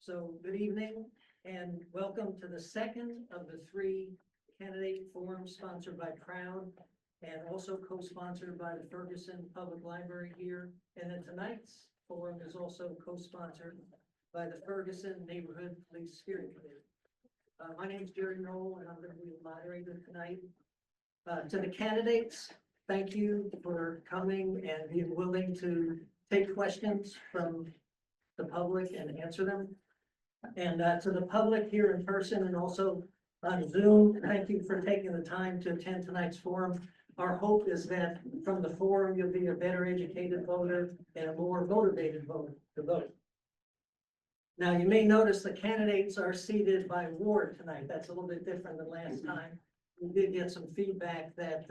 So good evening and welcome to the second of the three candidate forums sponsored by Crown and also co-sponsored by the Ferguson Public Library here. And then tonight's forum is also co-sponsored by the Ferguson Neighborhood Police Steering Committee. My name is Jerry Knoll and I'm going to be the moderator tonight. To the candidates, thank you for coming and being willing to take questions from the public and answer them. And to the public here in person and also on Zoom, thank you for taking the time to attend tonight's forum. Our hope is that from the forum, you'll be a better educated voter and a more motivated voter to vote. Now, you may notice the candidates are seated by ward tonight. That's a little bit different than last time. We did get some feedback that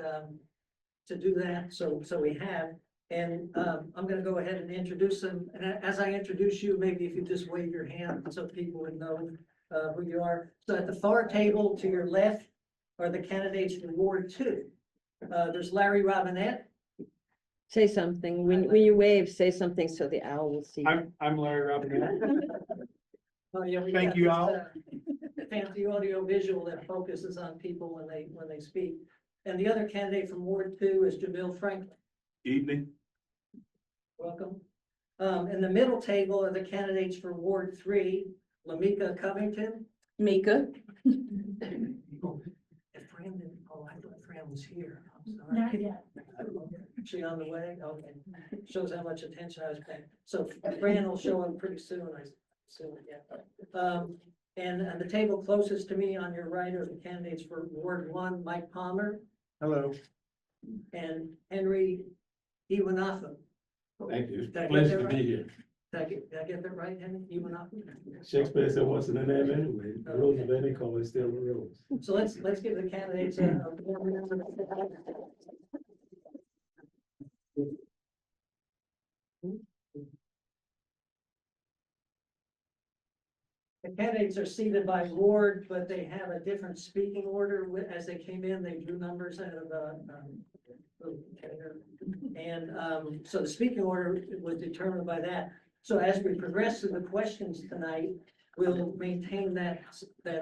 to do that, so we have. And I'm going to go ahead and introduce them. And as I introduce you, maybe if you just wave your hand so people would know who you are. So at the far table to your left are the candidates for Ward 2. There's Larry Robinette. Say something. When you wave, say something so the owl will see. I'm Larry Robinette. Oh, yeah, we Thank got you, this, Al. Fancy audio visual that focuses on people when they speak. And the other candidate from Ward 2 is Jamil Franklin. Evening. Welcome. In the middle table are the candidates for Ward 3, Lamika Covington. Mika. If Brandon, oh, I thought Fran was here. I'm sorry. Not yet. Is she on the way? Okay. Shows how much attention I was paying. So Fran will show up pretty soon, I assume, yeah. And the table closest to me on your right are the candidates for Ward 1, Mike Palmer Hello. and Henry Iwanafu. Thank you. Did I get Pleasure that to right? be here. Did I get that right, Henry Iwanafu? Shakespeare said what's in the name anyway? The Okay. rules of any color is still the rules. So let's give the candidates a warm round of applause. The candidates are seated by ward, but they have a different speaking order. As they came in, they drew numbers out of the little container. And so the speaking order was determined by that. So as we progress through the questions tonight, we'll maintain that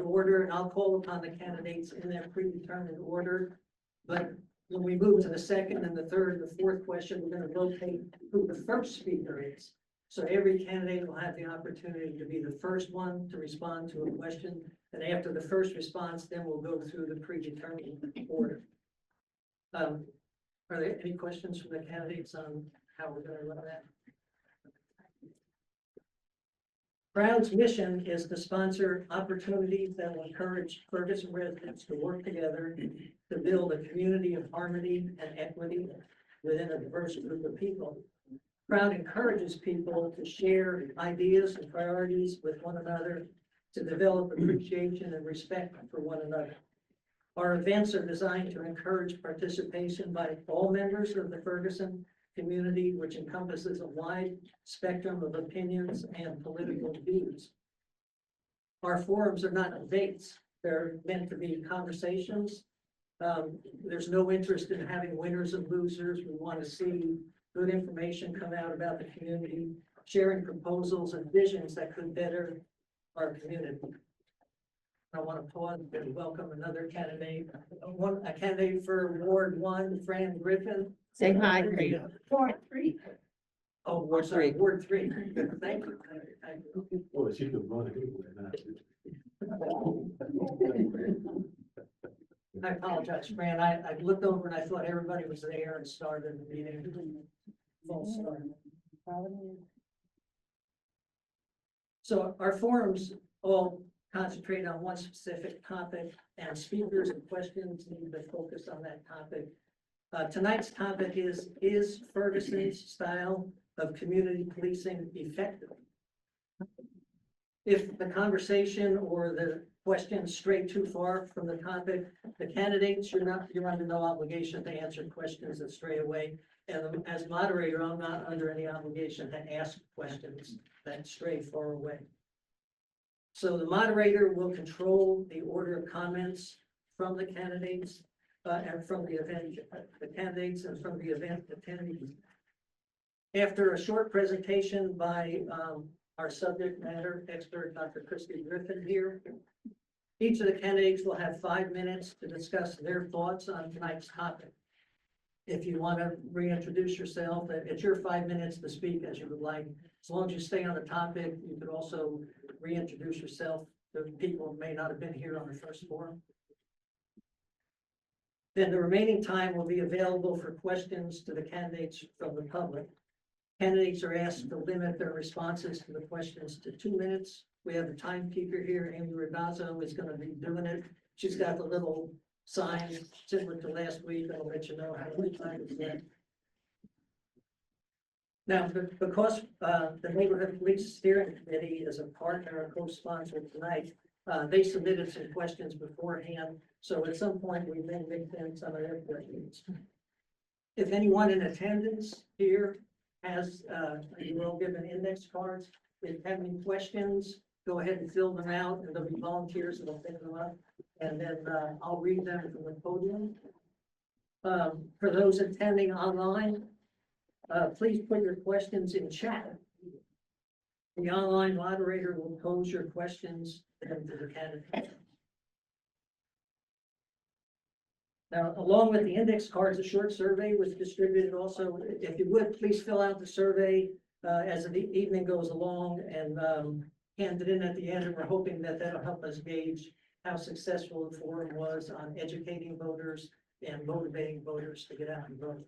order, and I'll call upon the candidates in their predetermined order. But when we move to the second and the third and the fourth question, we're going to rotate who the first speaker is. So every candidate will have the opportunity to be the first one to respond to a question. And after the first response, then we'll go through the predetermined order. Are there any questions from the candidates on how we're going to run that? Crown's mission is to sponsor opportunities that will encourage Ferguson residents to work together to build a community of harmony and equity within a diverse group of people. Crown encourages people to share ideas and priorities with one another, to develop appreciation and respect for one another. Our events are designed to encourage participation by all members of the Ferguson community, which encompasses a wide spectrum of opinions and political views. Our forums are not debates. They're meant to be conversations. There's no interest in having winners and losers. We want to see good information come out about the community, sharing proposals and visions that could better our community. I want to pause and welcome another candidate, a candidate for Ward 1, Fran Griffin. Say hi. Ward 3. Oh, Ward sorry, 3. Ward 3. Thank you. Thank you. Well, she could run anywhere now. I apologize, Fran. I looked over and I thought everybody was there and started the meeting. False start. So our forums all concentrate on one specific topic, and speakers and questions need to focus on that topic. Tonight's topic is Ferguson's style of community policing effective? If the conversation or the question stray too far from the topic, the candidates, you're under no obligation to answer questions that stray away. And as moderator, I'm not under any obligation to ask questions that stray far away. So the moderator will control the order of comments from the candidates and from the candidates and from the event attendees. After a short presentation by our subject matter expert, Dr. Christy Griffin here. Each of the candidates will have 5 minutes to discuss their thoughts on tonight's topic. If you want to reintroduce yourself, it's your 5 minutes to speak as you would like. As long as you stay on the topic, you could also reintroduce yourself to people who may not have been here on the first forum. Then the remaining time will be available for questions to the candidates from the public. Candidates are asked to limit their responses to the questions to 2 minutes. We have a timekeeper here, Amy Ragazzo is going to be doing it. She's got the little sign similar to last week. I'll let you know how much time is left. Now, because the Neighborhood Police Steering Committee is a partner and co-sponsor tonight, they submitted some questions beforehand. So at some point, we may make them some of their questions. If anyone in attendance here has, you will give an index cards. If you have any questions, go ahead and fill them out, and there'll be volunteers that'll pick them up. And then I'll read them from the podium. For those attending online, please put your questions in chat. The online moderator will pose your questions to the candidate. Now, along with the index cards, a short survey was distributed also. If you would, please fill out the survey as the evening goes along and hand it in at the end. And we're hoping that that'll help us gauge how successful the forum was on educating voters and motivating voters to get out and vote.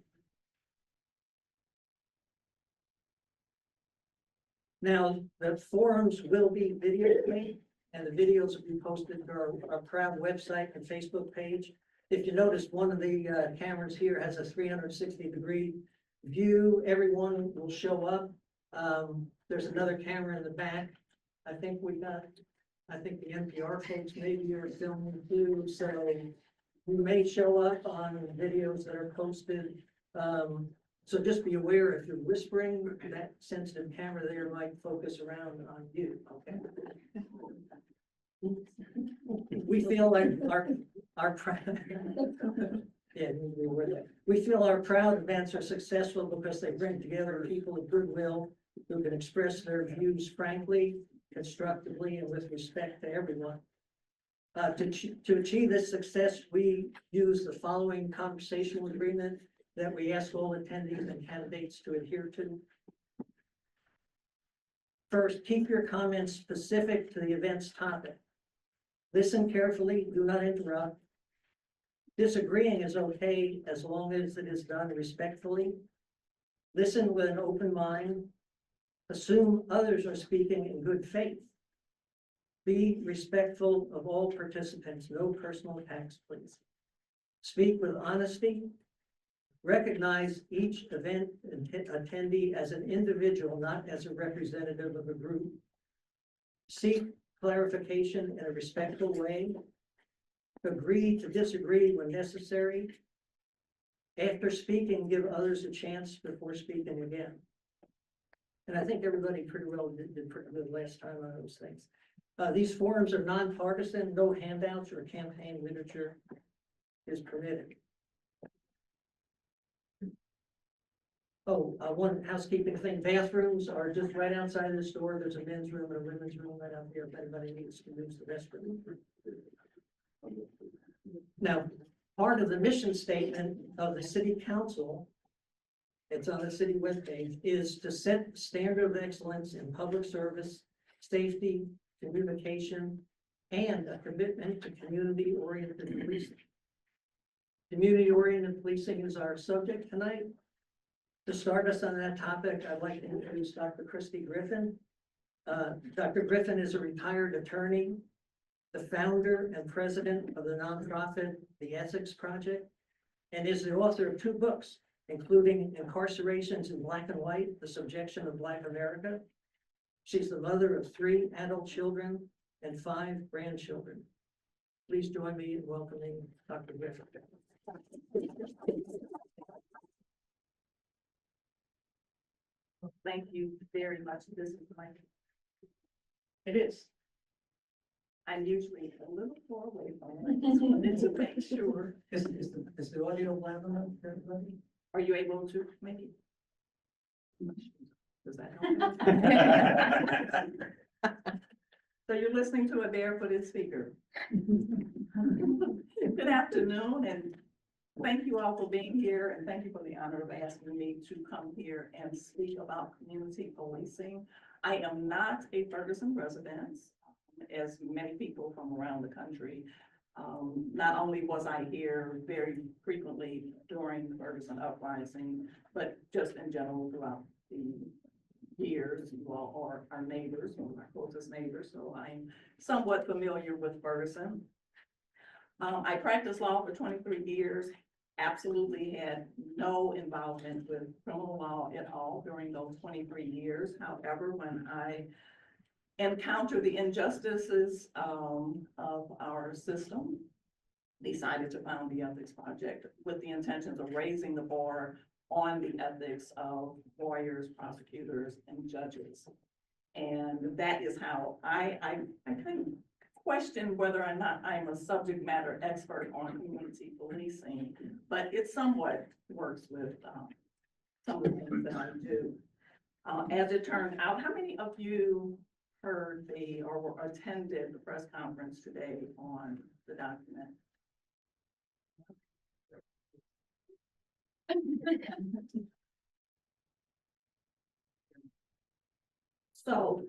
Now, the forums will be videotaped, and the videos will be posted to our Proud website and Facebook page. If you notice, one of the cameras here has a 360-degree view. Everyone will show up. There's another camera in the back. I think the NPR folks maybe are filming too, so we may show up on videos that are posted. So just be aware, if you're whispering, that sensitive camera there might focus around on you, okay? We feel like our we feel our proud events are successful because they bring together people of goodwill who can express their views frankly, constructively, and with respect to everyone. To achieve this success, we use the following conversational agreement that we ask all attendees and candidates to adhere to. First, keep your comments specific to the event's topic. Listen carefully, do not interrupt. Disagreeing is okay as long as it is done respectfully. Listen with an open mind. Assume others are speaking in good faith. Be respectful of all participants. No personal attacks, please. Speak with honesty. Recognize each event attendee as an individual, not as a representative of a group. Seek clarification in a respectful way. Agree to disagree when necessary. After speaking, give others a chance before speaking again. And I think everybody pretty well did pretty good last time on those things. These forums are nonpartisan. No handouts or campaign literature is permitted. Oh, one housekeeping thing, bathrooms are just right outside this door. There's a men's room and a women's room right out here if anybody needs to use the restroom. Now, part of the mission statement of the city council, it's on the city webpage, is to set standard of excellence in public service, safety, communication, and a commitment to community-oriented policing. Community-oriented policing is our subject tonight. To start us on that topic, I'd like to introduce Dr. Christy Griffin. Dr. Griffin is a retired attorney, the founder and president of the nonprofit, the Essex Project, and is the author of 2 books, including Incarcerations in Black and White, The Subjection of Black America. She's the mother of 3 adult children and 5 grandchildren. Please join me in welcoming Dr. Griffin. Thank you very much. This is my, It is. I'm usually a little far away from it. Just wanted to make sure. Is the audio loud enough for everybody? Are you able to maybe? Does that help? So you're listening to a barefooted speaker. Good afternoon, and thank you all for being here, and thank you for the honor of asking me to come here and speak about community policing. I am not a Ferguson resident, as many people from around the country. Not only was I here very frequently during the Ferguson uprising, but just in general throughout the years, you all are our neighbors, one of our closest neighbors, so I'm somewhat familiar with Ferguson. I practiced law for 23 years, absolutely had no involvement with criminal law at all during those 23 years. However, when I encountered the injustices of our system, decided to found the Ethics Project with the intentions of raising the bar on the ethics of lawyers, prosecutors, and judges. And that is how I kind of question whether or not I'm a subject matter expert on community policing, but it somewhat works with some of the things that I do. As it turned out, how many of you heard or attended the press conference today on the document? So,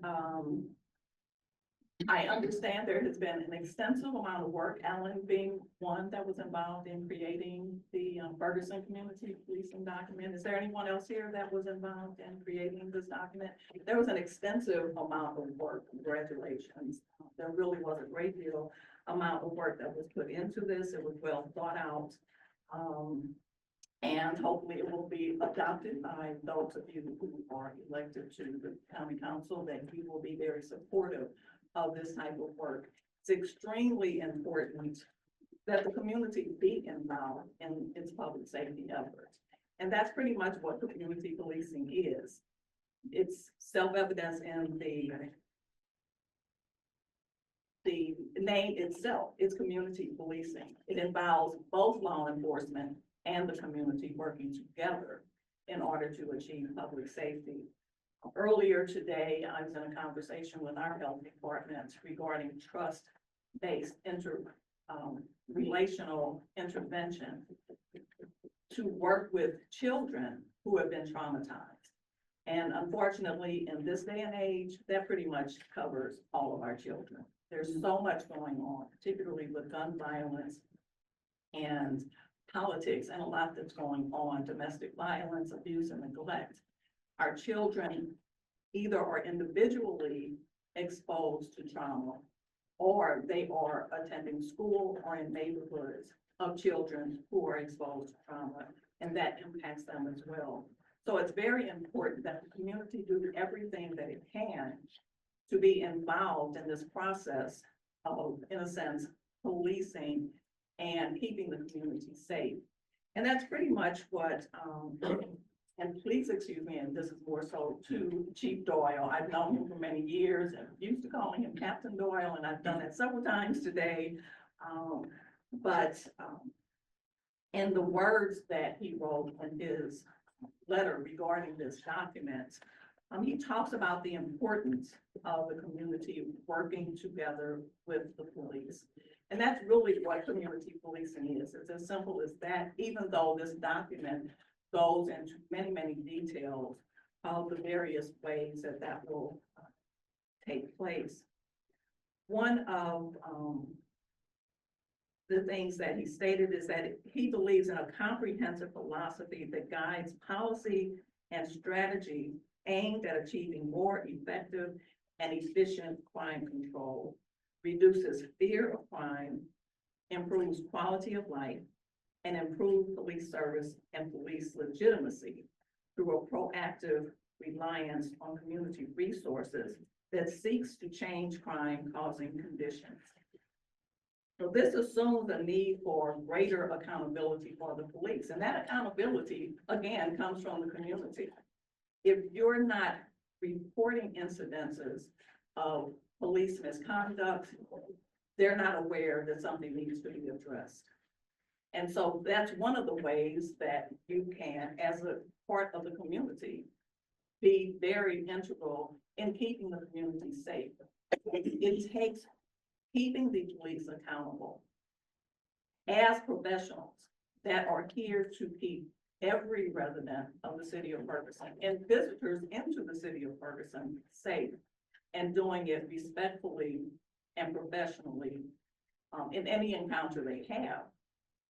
I understand there has been an extensive amount of work, Alan being one that was involved in creating the Ferguson Community Policing document. Is there anyone else here that was involved in creating this document? There was an extensive amount of work. Congratulations. There really was a great deal amount of work that was put into this. It was well thought out. And hopefully it will be adopted by those of you who are elected to the county council, that you will be very supportive of this type of work. It's extremely important that the community be involved in its public safety efforts. And that's pretty much what community policing is. It's self-evidence in the name itself. It's community policing. It involves both law enforcement and the community working together in order to achieve public safety. Earlier today, I was in a conversation with our health department regarding trust-based relational intervention to work with children who have been traumatized. And unfortunately, in this day and age, that pretty much covers all of our children. There's so much going on, particularly with gun violence and politics, and a lot that's going on, domestic violence, abuse, and neglect. Our children either are individually exposed to trauma, or they are attending school or in neighborhoods of children who are exposed to trauma, and that impacts them as well. So it's very important that the community do everything that it can to be involved in this process of, in a sense, policing and keeping the community safe. And that's pretty much what, and please excuse me, and this is more so to Chief Doyle. I've known him for many years and used to calling him Captain Doyle, and I've done it several times today. In the words that he wrote in his letter regarding this document, he talks about the importance of the community working together with the police. And that's really what community policing is. It's as simple as that, even though this document goes into many, many details of the various ways that that will take place. One of the things that he stated is that he believes in a comprehensive philosophy that guides policy and strategy aimed at achieving more effective and efficient crime control, reduces fear of crime, improves quality of life, and improves police service and police legitimacy through a proactive reliance on community resources that seeks to change crime-causing conditions. So this assumes a need for greater accountability for the police, and that accountability, again, comes from the community. If you're not reporting incidences of police misconduct, they're not aware that something needs to be addressed. And so that's one of the ways that you can, as a part of the community, be very integral in keeping the community safe. It takes keeping the police accountable as professionals that are here to keep every resident of the city of Ferguson and visitors into the city of Ferguson safe, and doing it respectfully and professionally in any encounter they have.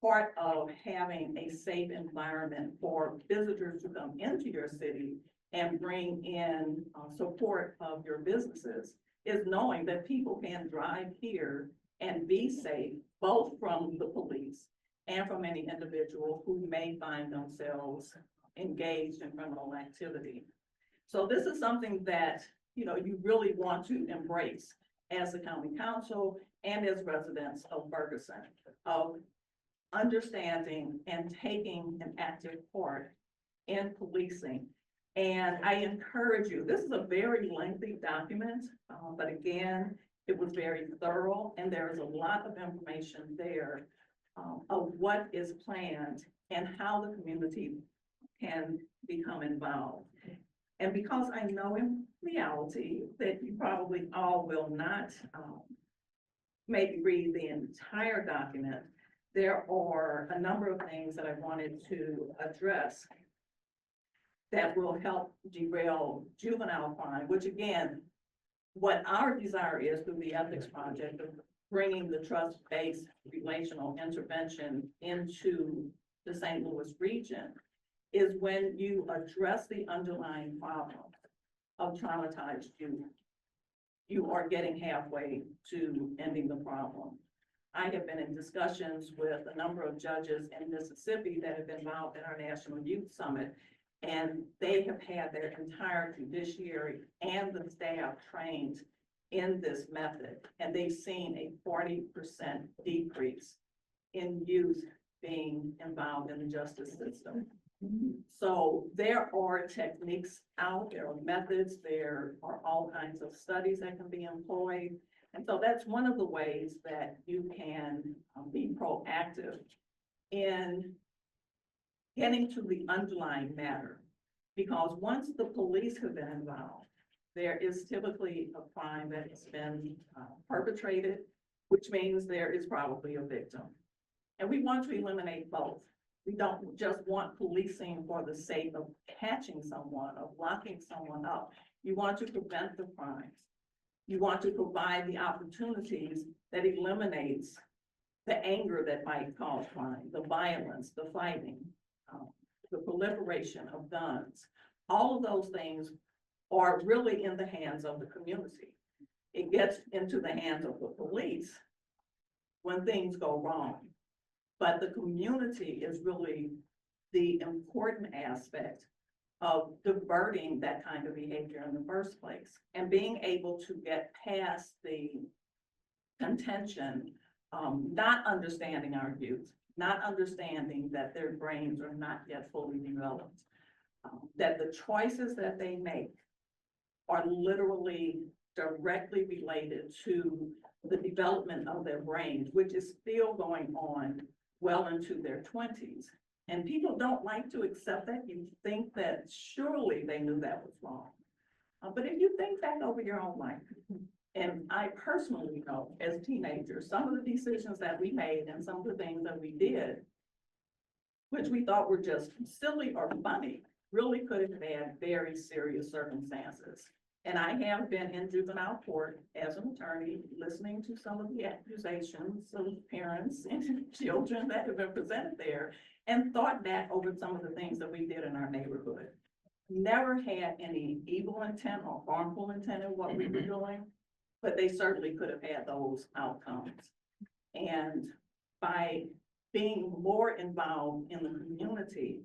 Part of having a safe environment for visitors to come into your city and bring in support of your businesses is knowing that people can drive here and be safe, both from the police and from any individual who may find themselves engaged in criminal activity. So this is something that, you know, you really want to embrace as the county council and as residents of Ferguson, of understanding and taking an active part in policing. And I encourage you, this is a very lengthy document, but again, it was very thorough, and there is a lot of information there of what is planned and how the community can become involved. And because I know in reality that you probably all will not maybe read the entire document, there are a number of things that I wanted to address that will help derail juvenile crime, which again, what our desire is through the ethics project of bringing the trust-based relational intervention into the St. Louis region, is when you address the underlying problem of traumatized youth, you are getting halfway to ending the problem. I have been in discussions with a number of judges in Mississippi that have been involved in our National Youth Summit, and they have had their entire judiciary and the staff trained in this method, and they've seen a 40% decrease in youth being involved in the justice system. So there are techniques out, there are methods, there are all kinds of studies that can be employed. And so that's one of the ways that you can be proactive in getting to the underlying matter. Because once the police have been involved, there is typically a crime that has been perpetrated, which means there is probably a victim. And we want to eliminate both. We don't just want policing for the sake of catching someone, of locking someone up. You want to prevent the crimes. You want to provide the opportunities that eliminates the anger that might cause crime, the violence, the fighting, the proliferation of guns. All of those things are really in the hands of the community. It gets into the hands of the police when things go wrong. But the community is really the important aspect of diverting that kind of behavior in the first place, and being able to get past the contention, not understanding our youth, not understanding that their brains are not yet fully developed, that the choices that they make are literally directly related to the development of their brains, which is still going on well into their 20s. And people don't like to accept that. You think that surely they knew that was wrong. But if you think back over your own life, and I personally know as teenagers, some of the decisions that we made and some of the things that we did, which we thought were just silly or funny, really could have had very serious circumstances. And I have been in juvenile court as an attorney, listening to some of the accusations of parents and children that have been presented there, and thought back over some of the things that we did in our neighborhood. Never had any evil intent or harmful intent in what we were doing, but they certainly could have had those outcomes. And by being more involved in the community,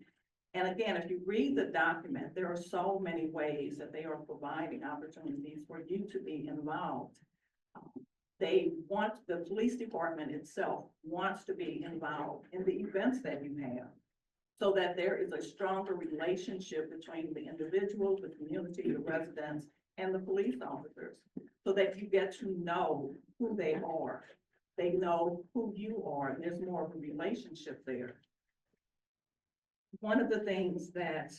and again, if you read the document, there are so many ways that they are providing opportunities for you to be involved. They want, the police department itself wants to be involved in the events that you have, so that there is a stronger relationship between the individuals, the community, the residents, and the police officers, so that you get to know who they are. They know who you are, and there's more of a relationship there. One of the things that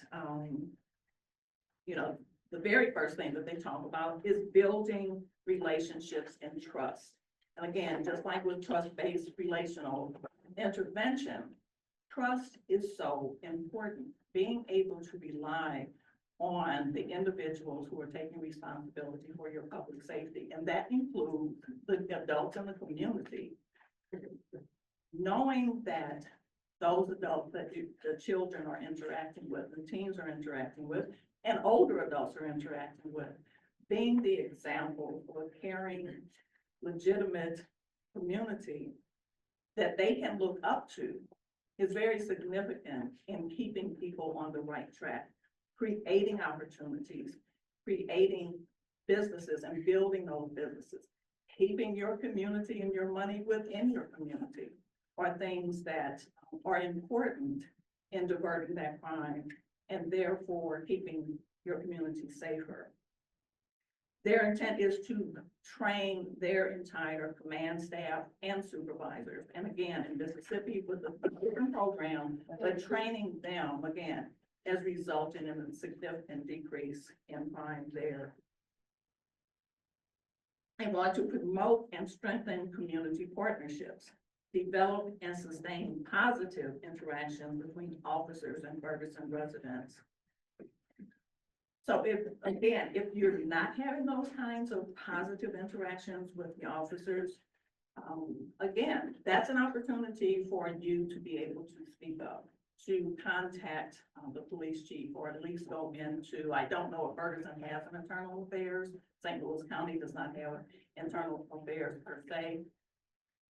you know, the very first thing that they talk about is building relationships and trust. And again, just like with trust-based relational intervention, trust is so important. Being able to rely on the individuals who are taking responsibility for your public safety, and that includes the adults in the community. Knowing that those adults that the children are interacting with, the teens are interacting with, and older adults are interacting with, being the example of a caring, legitimate community that they can look up to is very significant in keeping people on the right track, creating opportunities, creating businesses and building those businesses. Keeping your community and your money within your community are things that are important in diverting that crime and therefore keeping your community safer. Their intent is to train their entire command staff and supervisors. And again, in Mississippi with the different program, but training them again has resulted in a significant decrease in crime there. They want to promote and strengthen community partnerships, develop and sustain positive interactions between officers and Ferguson residents. So if you're not having those kinds of positive interactions with the officers, again, that's an opportunity for you to be able to speak up, to contact the police chief, or at least go into, I don't know if Ferguson has an internal affairs, St. Louis County does not have internal affairs per se,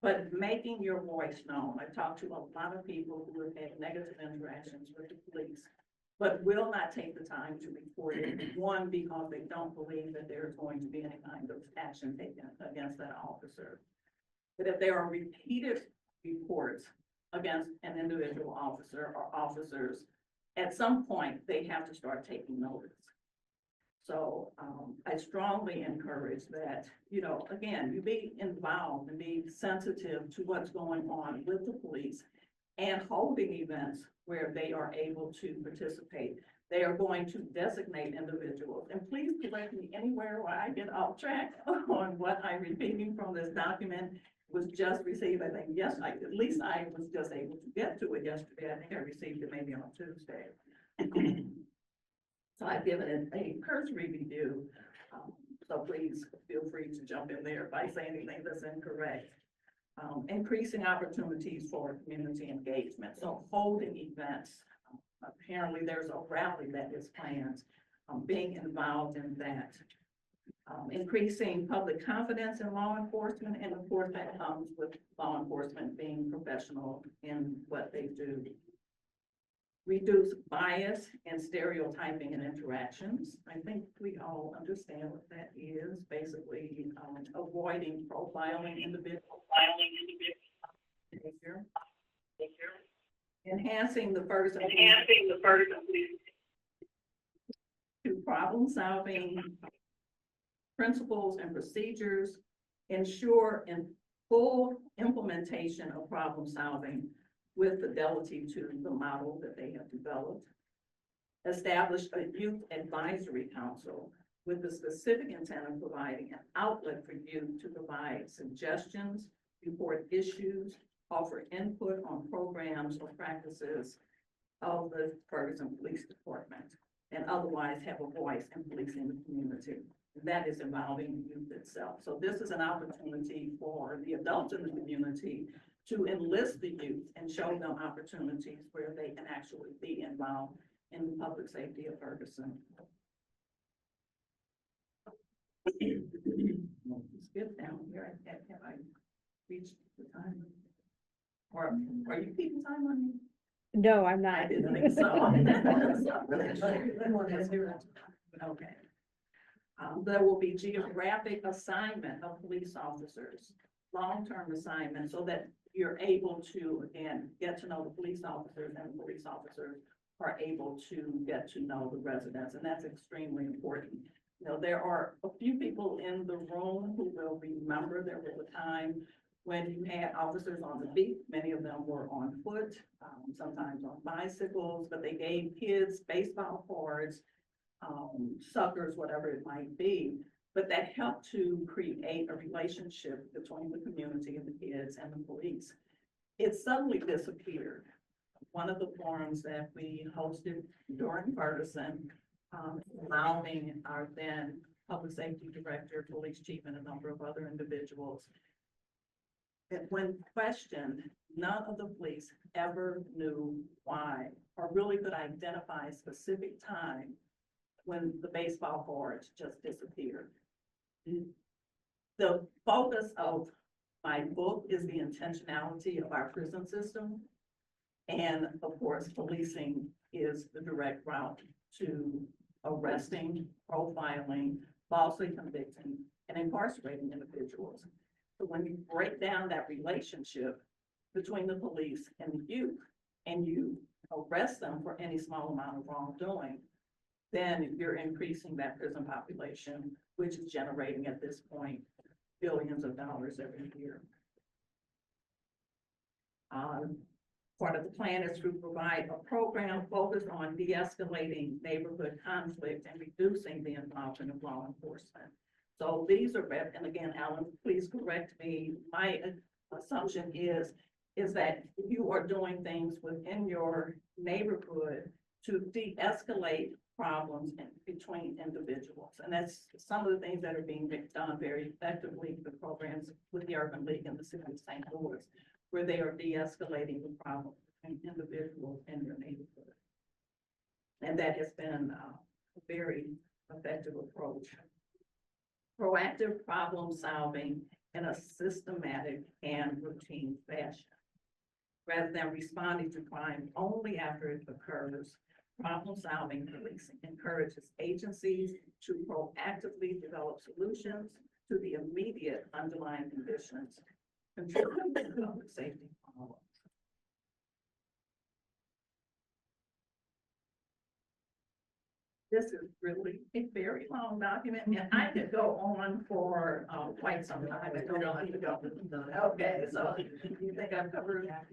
but making your voice known. I've talked to a lot of people who have had negative interactions with the police, but will not take the time to report it. One, because they don't believe that there's going to be any kind of action taken against that officer. But if there are repeated reports against an individual officer or officers, at some point, they have to start taking notice. So I strongly encourage that, you know, again, you be involved and be sensitive to what's going on with the police and holding events where they are able to participate. They are going to designate individuals. And please correct me anywhere where I get off track on what I'm repeating from this document. Was just received, I think, yes, at least I was just able to get to it yesterday. I think I received it maybe on Tuesday. So I've given it a cursory review. So please feel free to jump in there if I say anything that's incorrect. Increasing opportunities for community engagement. So holding events. Apparently there's a rally that is planned, being involved in that. Increasing public confidence in law enforcement, and of course that comes with law enforcement being professional in what they do. Reduce bias and stereotyping in interactions. I think we all understand what that is. Basically, avoiding profiling individual behavior. Enhancing the Ferguson to problem solving principles and procedures, ensure in full implementation of problem solving with fidelity to the model that they have developed. Establish a youth advisory council with the specific intent of providing an outlet for youth to provide suggestions, report issues, offer input on programs or practices of the Ferguson Police Department, and otherwise have a voice in policing the community. That is involving youth itself. So this is an opportunity for the adults in the community to enlist the youth and show them opportunities where they can actually be involved in the public safety of Ferguson. Skip down here. Have I reached the time? Or are you keeping time on me? No, I'm not. I didn't think so. Okay. There will be geographic assignment of police officers, long-term assignment, so that you're able to, again, get to know the police officers, and the police officers are able to get to know the residents, and that's extremely important. You know, there are a few people in the room who will remember there was a time when you had officers on the beat. Many of them were on foot, sometimes on bicycles, but they gave kids baseball cards suckers, whatever it might be. But that helped to create a relationship between the community and the kids and the police. It suddenly disappeared. One of the forums that we hosted during Ferguson, allowing our then public safety director, police chief, and a number of other individuals. And when questioned, none of the police ever knew why, or really could identify a specific time when the baseball cards just disappeared. The focus of my book is the intentionality of our prison system. And of course, policing is the direct route to arresting, profiling, falsely convicting, and incarcerating individuals. So when you break down that relationship between the police and the youth, and you arrest them for any small amount of wrongdoing, then you're increasing that prison population, which is generating at this point billions of dollars every year. Part of the plan is to provide a program focused on de-escalating neighborhood conflict and reducing the involvement of law enforcement. So these are, and again, Alan, please correct me. My assumption is that you are doing things within your neighborhood to de-escalate problems between individuals. And that's some of the things that are being done very effectively, the programs with the Urban League and the City of St. Louis, where they are de-escalating the problem between individuals in your neighborhood. And that has been a very effective approach. Proactive problem solving in a systematic and routine fashion. Rather than responding to crime only after it occurs, problem-solving policing encourages agencies to proactively develop solutions to the immediate underlying conditions contributing to public safety problems. This is really a very long document, and I could go on for quite some time. I don't need to go. Okay, so you think I've covered that?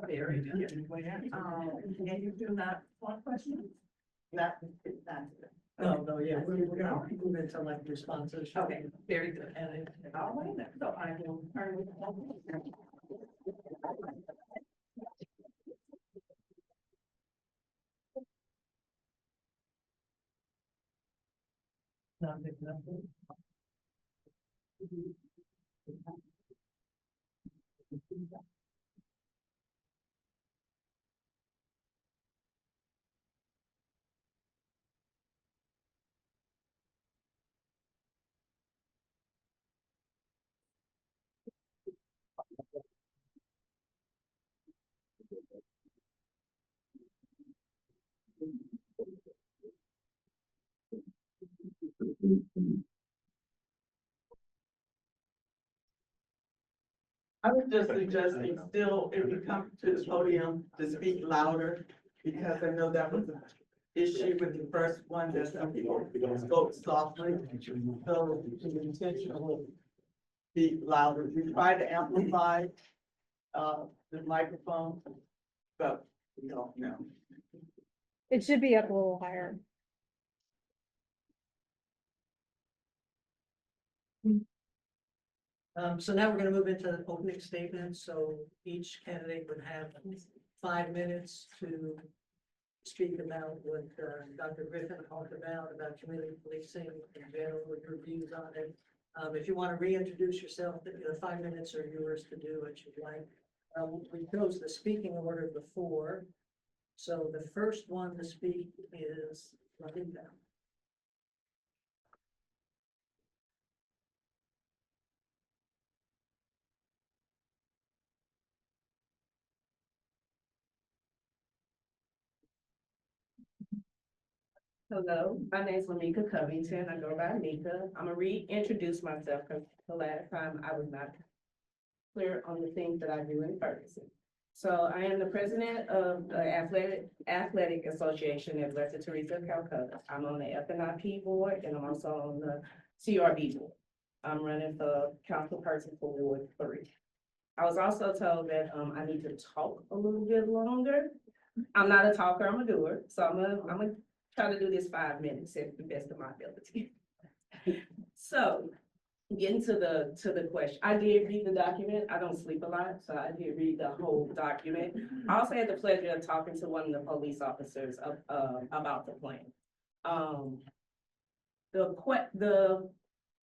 Very good. And you do not want questions? Not. No, yeah, we're gonna move into like responses. Okay, very good. And all right, so I will turn it over. I would just suggesting still, if you come to the podium, to speak louder, because I know that was an issue with the first one, that some people spoke softly. So to intentionally speak louder, we try to amplify the microphone, but we don't know. It should be up a little higher. So now we're gonna move into the opening statements. So each candidate would have 5 minutes to speak about what Dr. Griffin talked about community policing in general, with your views on it. If you want to reintroduce yourself, the 5 minutes are yours to do what you'd like. We chose the speaking order before. So the first one to speak is Lavita. Hello, my name is Lamika Covington. I go by Mika. I'm gonna reintroduce myself because the last time I was not clear on the things that I do in Ferguson. So I am the president of the Athletic Association at Blessed Teresa of Calcutta. I'm on the FNIP board and I'm also on the CRB board. I'm running for councilperson for Ward 3. I was also told that I need to talk a little bit longer. I'm not a talker, I'm a doer. So I'm gonna try to do this 5 minutes at the best of my ability. So, getting to the question, I did read the document. I don't sleep a lot, so I did read the whole document. I also had the pleasure of talking to one of the police officers about the plan. The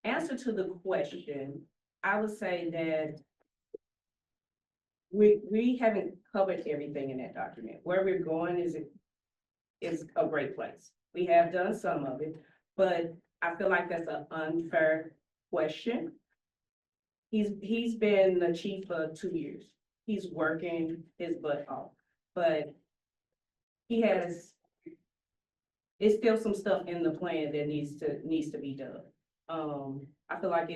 answer to the question, I would say that we haven't covered everything in that document. Where we're going is a great place. We have done some of it, but I feel like that's an unfair question. He's been the chief for 2 years. He's working his butt off, but it's still some stuff in the plan that needs to be done. I feel like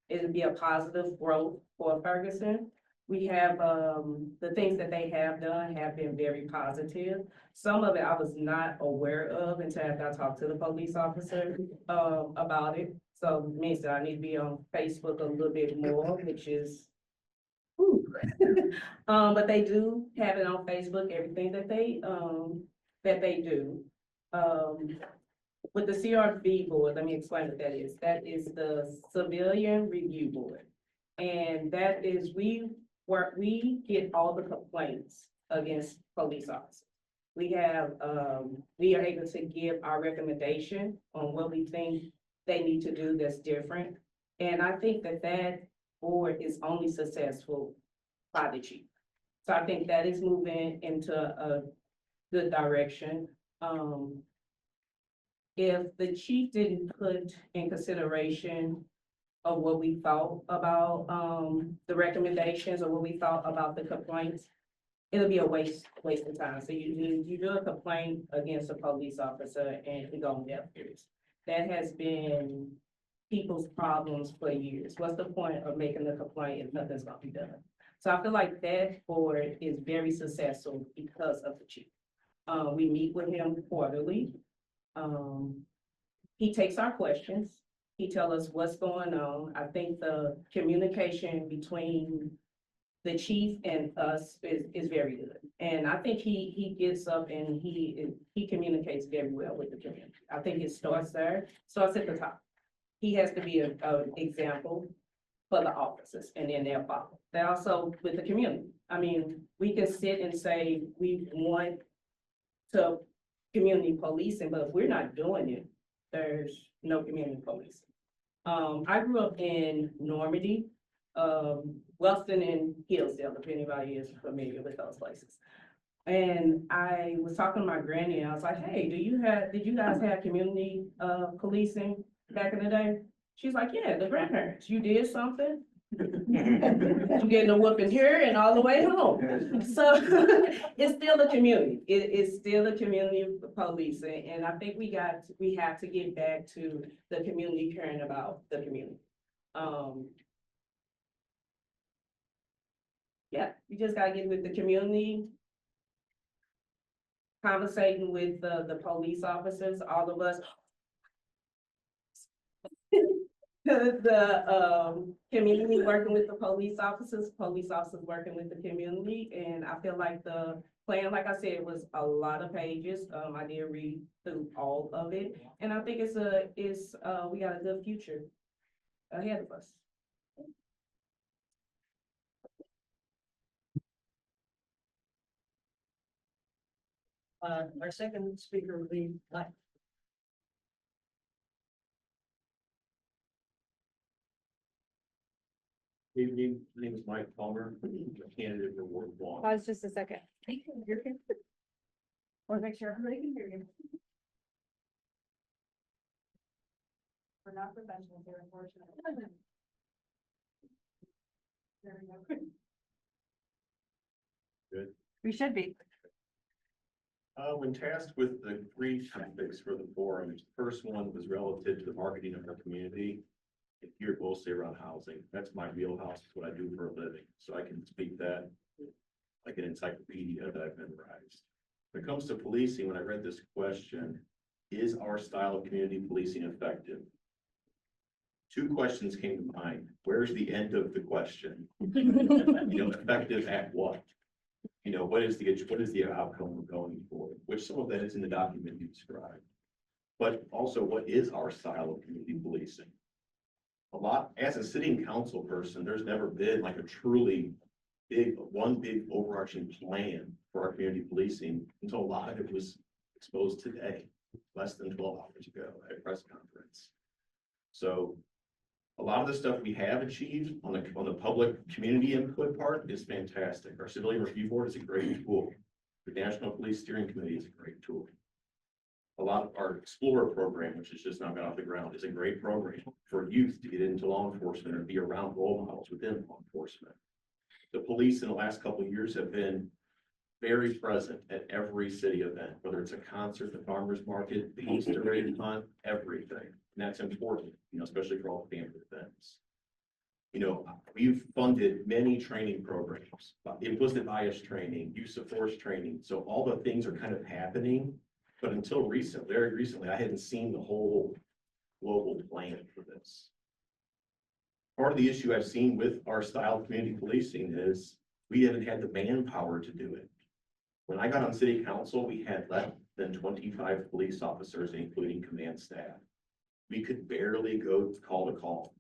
it'd be a positive growth for Ferguson. We have, the things that they have done have been very positive. Some of it I was not aware of until after I talked to the police officer, about it. So it means that I need to be on Facebook a little bit more, which is, whew. But they do have it on Facebook, everything that they do. With the CRB board, let me explain what that is. That is the Civilian Review Board. And that is, we get all the complaints against police officers. We are able to give our recommendation on what we think they need to do that's different. And I think that board is only successful by the chief. So I think that is moving into a good direction. If the chief didn't put in consideration of what we thought about, the recommendations or what we thought about the complaints, it'll be a waste of time. So you do a complaint against a police officer and you go on death ears. That has been people's problems for years. What's the point of making the complaint if nothing's gonna be done? So I feel like that board is very successful because of the chief. We meet with him quarterly. He takes our questions. He tells us what's going on. I think the communication between the chief and us is very good. And I think he gets up and he communicates very well with the community. I think it starts there, starts at the top. He has to be an example for the officers and then they'll follow. They also with the community. I mean, we can sit and say we want to community policing, but if we're not doing it, there's no community policing. I grew up in Normandy, Wellston and Hillsdale, if anybody is familiar with those places. And I was talking to my granny and I was like, hey, did you guys have community policing back in the day? She's like, yeah, the grandparents, you did something. I'm getting a whooping here and all the way home. So it's still a community. It is still a community of policing. And I think we have to get back to the community caring about the community. Yeah, you just gotta get with the community, conversating with the police officers, all of us. The community working with the police officers working with the community, and I feel like the plan, like I said, was a lot of pages. I did read through all of it, and I think we got a good future ahead of us. Our second speaker will be Mike. Evening, my name is Mike Palmer, a candidate for Ward 1. Pause just a second. Want to make sure everybody can hear you. We're not professionals here, unfortunately. There we go. Good. We should be. When tasked with the 3 topics for the forum, the first one was relative to the marketing of our community. And here it will say around housing. That's my wheelhouse, it's what I do for a living. So I can speak that like an encyclopedia that I've memorized. When it comes to policing, when I read this question, is our style of community policing effective? 2 questions came to mind. Where's the end of the question? Effective at what? You know, what is the outcome we're going for, which some of that is in the document you described. But also, what is our style of community policing? A lot, as a sitting council person, there's never been like a truly big overarching plan for our community policing until a lot of it was exposed today, less than 12 hours ago at a press conference. So a lot of the stuff we have achieved on the public community input part is fantastic. Our civilian review board is a great tool. The National Police Steering Committee is a great tool. A lot of our Explorer program, which has just now got off the ground, is a great program for youth to get into law enforcement and be around role models within law enforcement. The police in the last couple of years have been very present at every city event, whether it's a concert, the farmer's market, the Easter egg hunt, everything. And that's important, you know, especially for all the family events. You know, we've funded many training programs, implicit bias training, use of force training. So all the things are kind of happening. But until very recently, I hadn't seen the whole global plan for this. Part of the issue I've seen with our style of community policing is we haven't had the manpower to do it. When I got on city council, we had less than 25 police officers, including command staff. We could barely go call to call.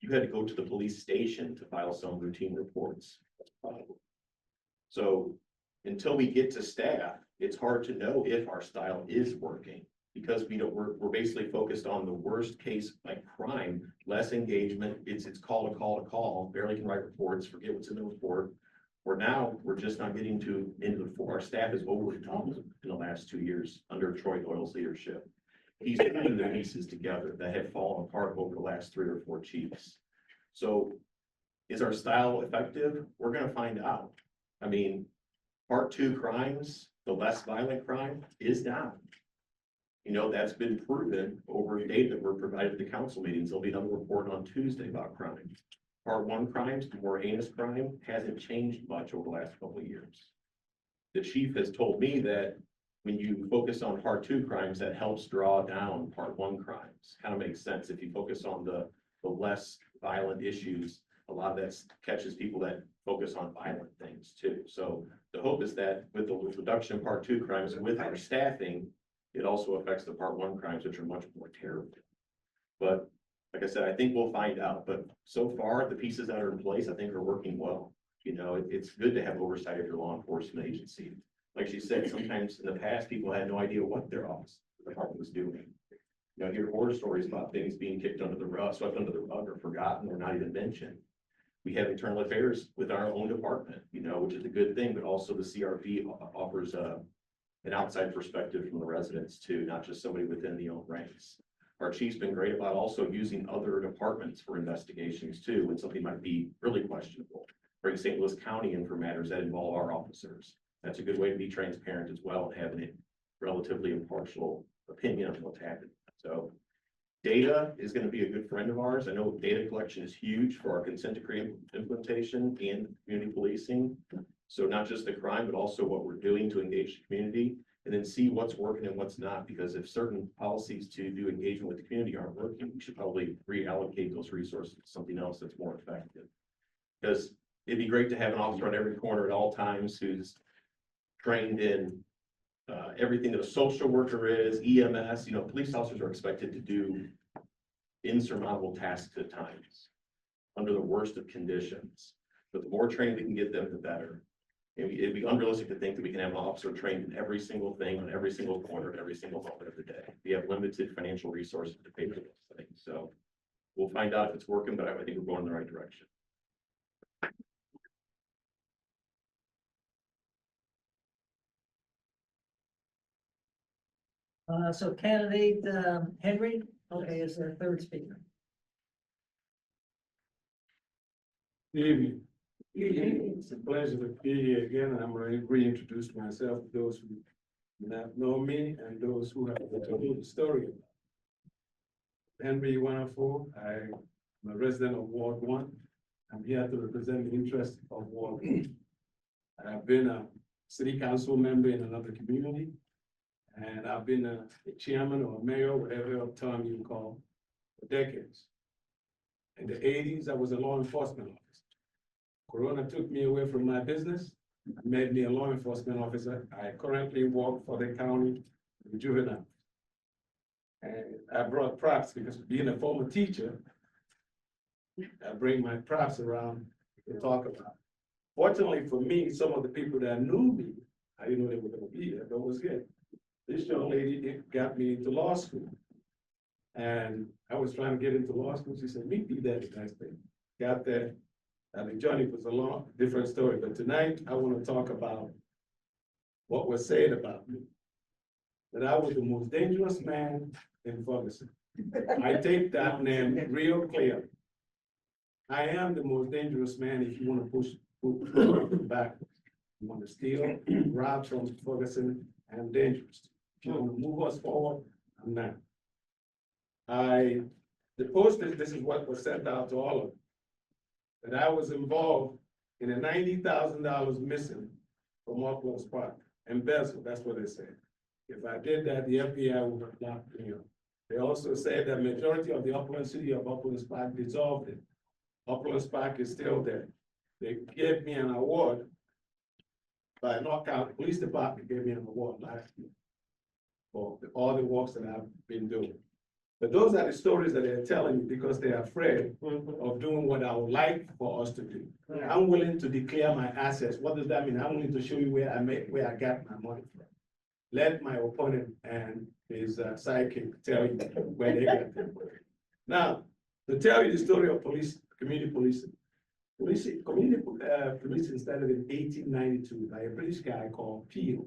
You had to go to the police station to file some routine reports. So until we get to staff, it's hard to know if our style is working because we're basically focused on the worst case like crime, less engagement. It's call to call, barely can write reports, forget what's in the report. Where now we're just not getting into the floor. Our staff is over doubled in the last 2 years under Troy Doyle's leadership. He's putting the pieces together that had fallen apart over the last 3 or 4 chiefs. So is our style effective? We're going to find out. I mean, part 2 crimes, the less violent crime is down. You know, that's been proven over data that were provided to council meetings. There'll be another report on Tuesday about crime. Part 1 crimes, the more heinous crime, hasn't changed much over the last couple of years. The chief has told me that when you focus on part 2 crimes, that helps draw down part 1 crimes. Kind of makes sense. If you focus on the less violent issues, a lot of that catches people that focus on violent things too. So the hope is that with the reduction in part 2 crimes, with our staffing, it also affects the part 1 crimes, which are much more terrible. But like I said, I think we'll find out, but so far the pieces that are in place, I think are working well. You know, it's good to have oversight of your law enforcement agency. Like she said, sometimes in the past, people had no idea what their office department was doing. You know, hear horror stories about things being kicked under the rug, swept under the rug or forgotten or not even mentioned. We have internal affairs with our own department, you know, which is a good thing, but also the CRP offers an outside perspective from the residents too, not just somebody within the own ranks. Our chief's been great about also using other departments for investigations too, when something might be really questionable. Bring St. Louis County in for matters that involve our officers. That's a good way to be transparent as well and having a relatively impartial opinion on what's happening. So data is going to be a good friend of ours. I know data collection is huge for our consent decree implementation and community policing. So not just the crime, but also what we're doing to engage the community and then see what's working and what's not. Because if certain policies to do engagement with the community aren't working, we should probably reallocate those resources to something else that's more effective. Because it'd be great to have an officer on every corner at all times who's trained in everything that a social worker is, EMS. You know, police officers are expected to do insurmountable tasks at times under the worst of conditions. But the more training we can get them, the better. It'd be unrealistic to think that we can have an officer trained in every single thing on every single corner, every single moment of the day. We have limited financial resources to pay for those things. So we'll find out if it's working, but I think we're going in the right direction. So candidate Henry, okay, is their third speaker. Good evening. It's a pleasure to be here again, and I'm going to reintroduce myself to those who do not know me and those who have told the story. Henry 104, I'm a resident of Ward 1. I'm here to represent the interests of Ward 1. I've been a city council member in another community, and I've been a chairman or a mayor, whatever term you call, for decades. In the 80s, I was a law enforcement officer. Corona took me away from my business, made me a law enforcement officer. I currently work for the county juvenile. And I brought props because being a former teacher, I bring my props around to talk about. Fortunately for me, some of the people that knew me, I didn't know they were gonna be there, but it was good. This young lady got me into law school. And I was trying to get into law school. She said, meet me there the next day. Got there. And the journey was a long, different story. But tonight, I want to talk about what was said about me. That I was the most dangerous man in Ferguson. I take that name real clear. I am the most dangerous man if you want to push back. You want to steal, rob from Ferguson, I'm dangerous. If you want to move us forward, I'm not. The post this is what was sent out to all of them. That I was involved in a $90,000 missing from Uplands Park, embezzle, that's what they said. If I did that, the FBI would have locked me up. They also said that majority of the Upland city of Uplands Park dissolved it. Uplands Park is still there. They gave me an award by North County Police Department gave me an award last year for all the works that I've been doing. But those are the stories that they're telling me because they're afraid of doing what I would like for us to do. I'm willing to declare my assets. What does that mean? I'm willing to show you where I got my money from. Let my opponent and his sidekick tell you where they got their money. Now, to tell you the story of community policing. Community policing started in 1892 by a British guy called Peel,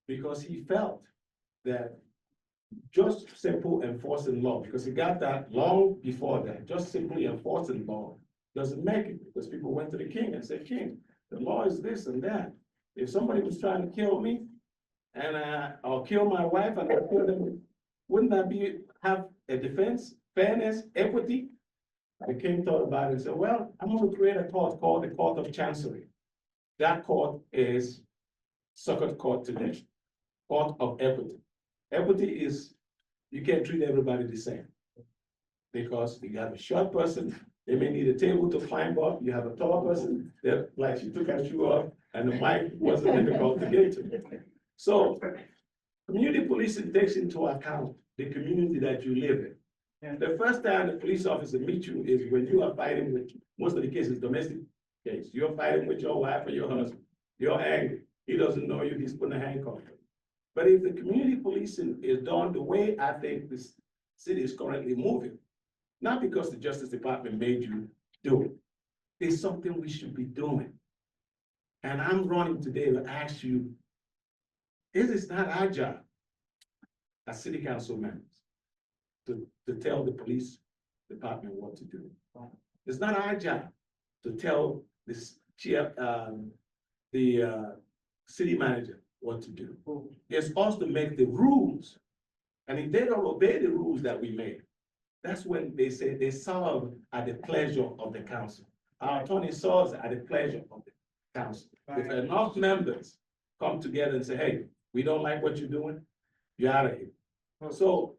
because he felt that just simple enforcing law, because he got that long before that, just simply enforcing law doesn't make it, because people went to the king and said, King, the law is this and that. If somebody was trying to kill me and I'll kill my wife and I'll kill them, wouldn't that have a defense, fairness, equity? The king thought about it and said, well, I'm going to create a court called the Court of Chancery. That court is circuit court today, court of equity. Equity is, you can't treat everybody the same. Because you have a short person, they may need a table to climb up. You have a tall person, that like she took her shoe off and the mic wasn't difficult to get to. So community policing takes into account the community that you live in. And the first time the police officer meets you is when you are fighting with, most of the cases, domestic case. You're fighting with your wife or your husband. You're angry. He doesn't know you, he's putting a handcuff on you. But if the community policing is done the way I think this city is currently moving, not because the Justice Department made you do it, it's something we should be doing. And I'm running today to ask you, is it not our job as city council members to tell the police department what to do? It's not our job to tell this city manager what to do. It's us to make the rules. And if they don't obey the rules that we made, that's when they say they serve at the pleasure of the council. Our attorney serves at the pleasure of the council. If enough members come together and say, hey, we don't like what you're doing, you're out of here. So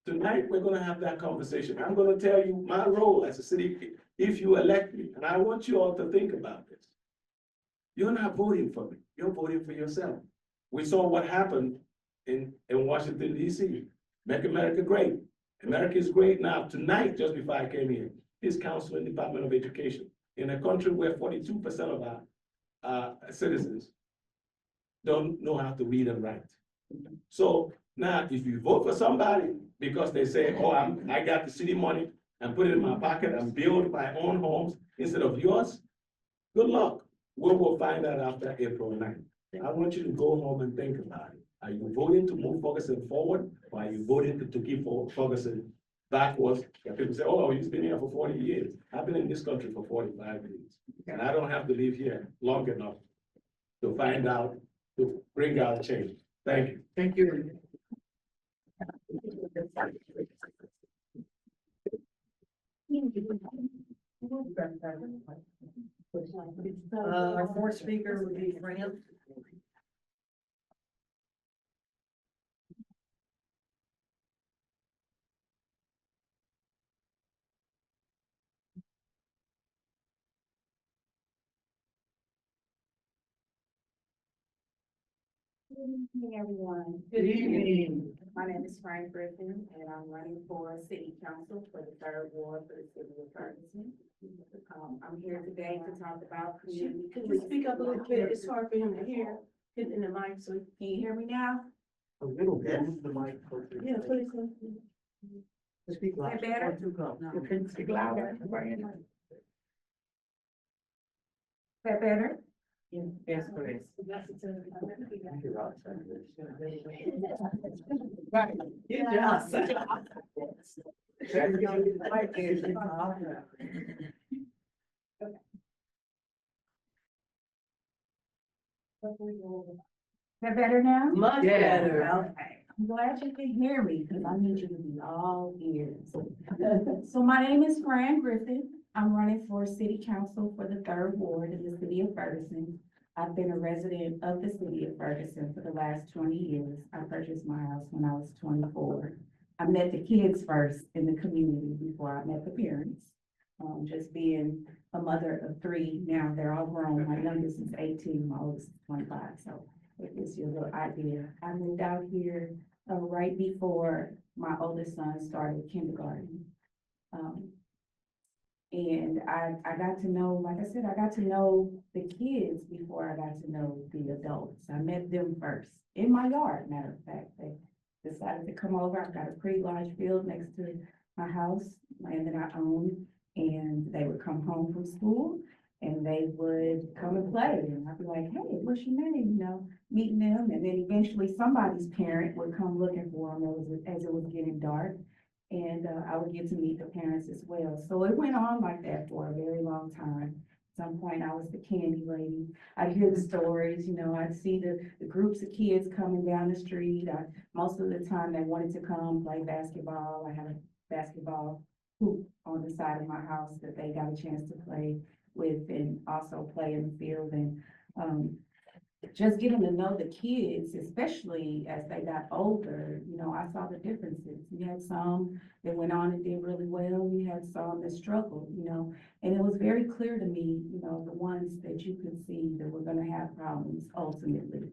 tonight, we're gonna have that conversation. I'm gonna tell you my role as a city, if you elect me, and I want you all to think about this. You're not voting for me, you're voting for yourself. We saw what happened in Washington, D.C. Make America great. America is great now. Tonight, just before I came here, is Council and Department of Education in a country where 42% of our citizens don't know how to read and write. So now, if you vote for somebody because they say, oh, I got the city money and put it in my pocket and build my own homes instead of yours, good luck. We will find out after April 9th. I want you to go home and think about it. Are you voting to move Ferguson forward, or are you voting to keep Ferguson backwards? And people say, oh, you've been here for 40 years. I've been in this country for 45 years. And I don't have to live here long enough to find out, to bring out change. Thank you. Thank you. Our fourth speaker would be Fran. evening, everyone. Good evening. My name is Frank Griffin, and I'm running for city council for the third ward for the city of Ferguson. I'm here today to talk about community. Could you speak up a little bit? It's hard for him to hear, hitting the mic, so can you hear me now? A little bit. The mic. Yeah, please. Speak louder. Is that better? You can speak louder. Is that better? Yes, please. Right. Good job. Is that better now? Much Yeah. better. Okay, I'm glad you can hear me, because I need you to be all ears. So my name is Fran Griffin. I'm running for city council for the third ward in the city of Ferguson. I've been a resident of the city of Ferguson for the last 20 years. I purchased my house when I was 24. I met the kids first in the community before I met the parents. Just being a mother of three, now they're all grown. My youngest is 18, my oldest is 25, so it gives you a little idea. I moved out here right before my oldest son started kindergarten. And I got to know, like I said, I got to know the kids before I got to know the adults. I met them first, in my yard, matter of fact. They decided to come over. I've got a pretty large field next to my house, land that I own. And they would come home from school and they would come and play. And I'd be like, hey, what's your name? You know, meeting them. And then eventually somebody's parent would come looking for them as it was getting dark. And I would get to meet the parents as well. So it went on like that for a very long time. At some point, I was the candy lady. I'd hear the stories, you know, I'd see the groups of kids coming down the street. Most of the time, they wanted to come play basketball. I had a basketball hoop on the side of my house that they got a chance to play with and also play in the field. And just getting to know the kids, especially as they got older, you know, I saw the differences. You had some that went on and did really well. You had some that struggled, you know, and it was very clear to me, you know, the ones that you could see that were gonna have problems ultimately.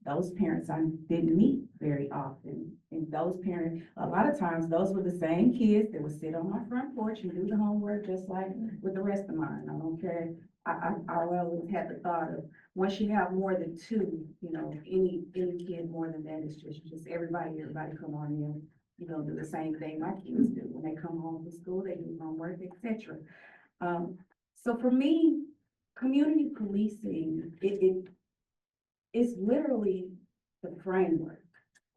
Those parents I didn't meet very often. And those parents, a lot of times, those were the same kids that would sit on my front porch and do the homework just like with the rest of mine. I don't care. I always had the thought of, once you have more than two, you know, any kid more than that is just everybody come on in, you know, do the same thing my kids do. When they come home from school, they do homework, etc. So for me, community policing, it's literally the framework,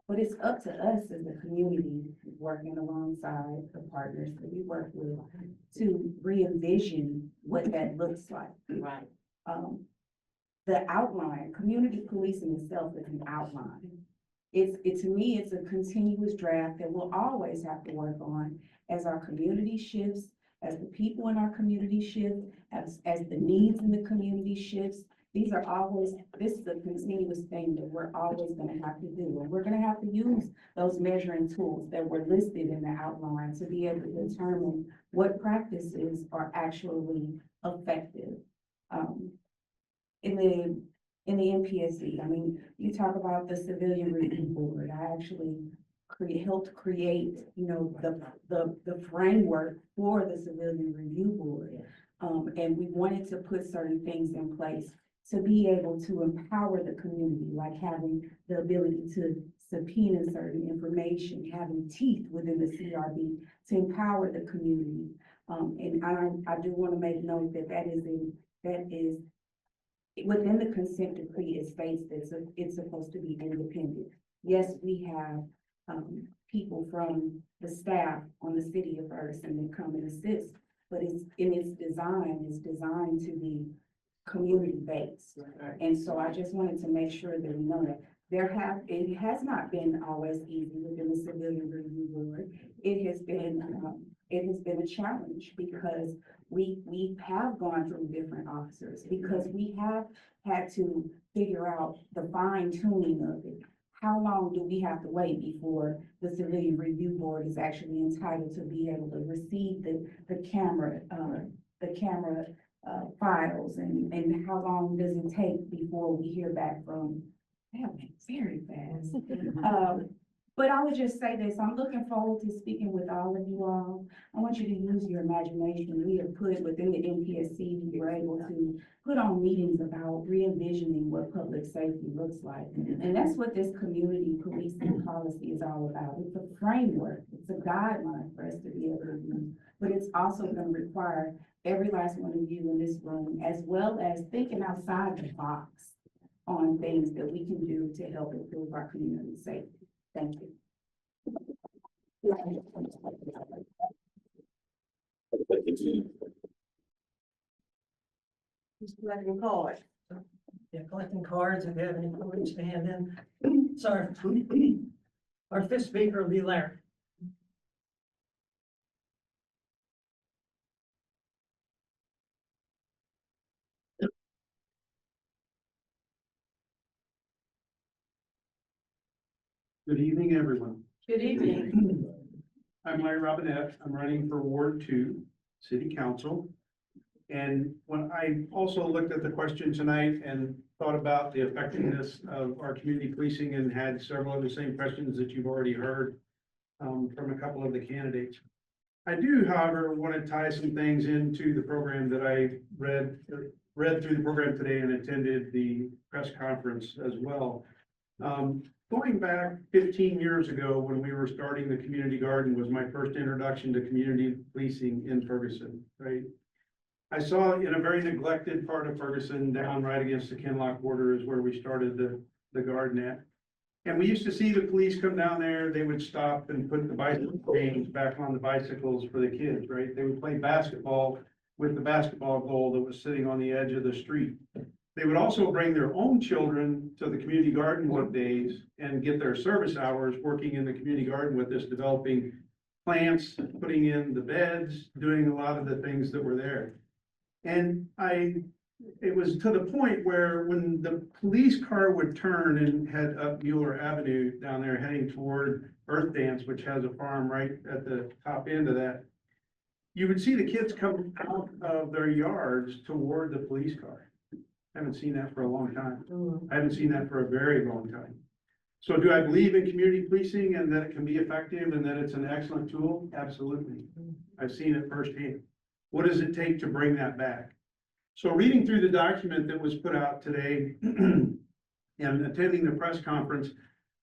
but it's up to us as a community working alongside the partners that we work with to re-envision what that looks like. Right. The outline, community policing itself is an outline. To me, it's a continuous draft that we'll always have to work on as our community shifts, as the people in our community shift, as the needs in the community shifts. This is a continuous thing that we're always gonna have to do. And we're gonna have to use those measuring tools that were listed in the outline to be able to determine what practices are actually effective. In the MPSC, I mean, you talk about the Civilian Review Board. I actually helped create, you know, the framework for the Civilian Review Board. And we wanted to put certain things in place to be able to empower the community, like having the ability to subpoena certain information, having teeth within the CRB to empower the community. And I do want to make note that is within the consent decree. It states that it's supposed to be independent. Yes, we have people from the staff on the city of Ferguson that come and assist, but it's designed to be community-based. And so I just wanted to make sure that we know that it has not been always easy within the Civilian Review Board. It has been a challenge because we have gone through different officers, because we have had to figure out the fine tuning of it. How long do we have to wait before the Civilian Review Board is actually entitled to be able to receive the camera files, and how long does it take before we hear back from That went very fast. But I would just say this, I'm looking forward to speaking with all of you all. I want you to use your imagination. We have put within the MPSC, we were able to put on meetings about re-envisioning what public safety looks like. And that's what this community policing policy is all about. It's a framework, it's a guideline for us to be able to use. But it's also gonna require every last one of you in this room, as well as thinking outside the box on things that we can do to help improve our community safety. Thank you. Just letting card. Yeah, collecting cards, if you have any, please stand in. Sorry. Our fifth speaker will be Larry. Good evening, everyone. Good evening. I'm Larry Robinette. I'm running for Ward 2, City Council. And when I also looked at the question tonight and thought about the effectiveness of our community policing and had several of the same questions that you've already heard from a couple of the candidates. I do, however, want to tie some things into the program that I read through the program today and attended the press conference as well. Going back 15 years ago, when we were starting the community garden, was my first introduction to community policing in Ferguson, right? I saw in a very neglected part of Ferguson, down right against the Kinlock border is where we started the garden at. And we used to see the police come down there, they would stop and put the bicycle chains back on the bicycles for the kids, right? They would play basketball with the basketball goal that was sitting on the edge of the street. They would also bring their own children to the community garden work days and get their service hours working in the community garden with us, developing plants, putting in the beds, doing a lot of the things that were there. And it was to the point where when the police car would turn and head up Mueller Avenue down there heading toward Earth Dance, which has a farm right at the top end of that, you would see the kids come out of their yards toward the police car. Haven't seen that for a long time. I haven't seen that for a very long time. So do I believe in community policing and that it can be effective and that it's an excellent tool? Absolutely. I've seen it firsthand. What does it take to bring that back? So reading through the document that was put out today and attending the press conference,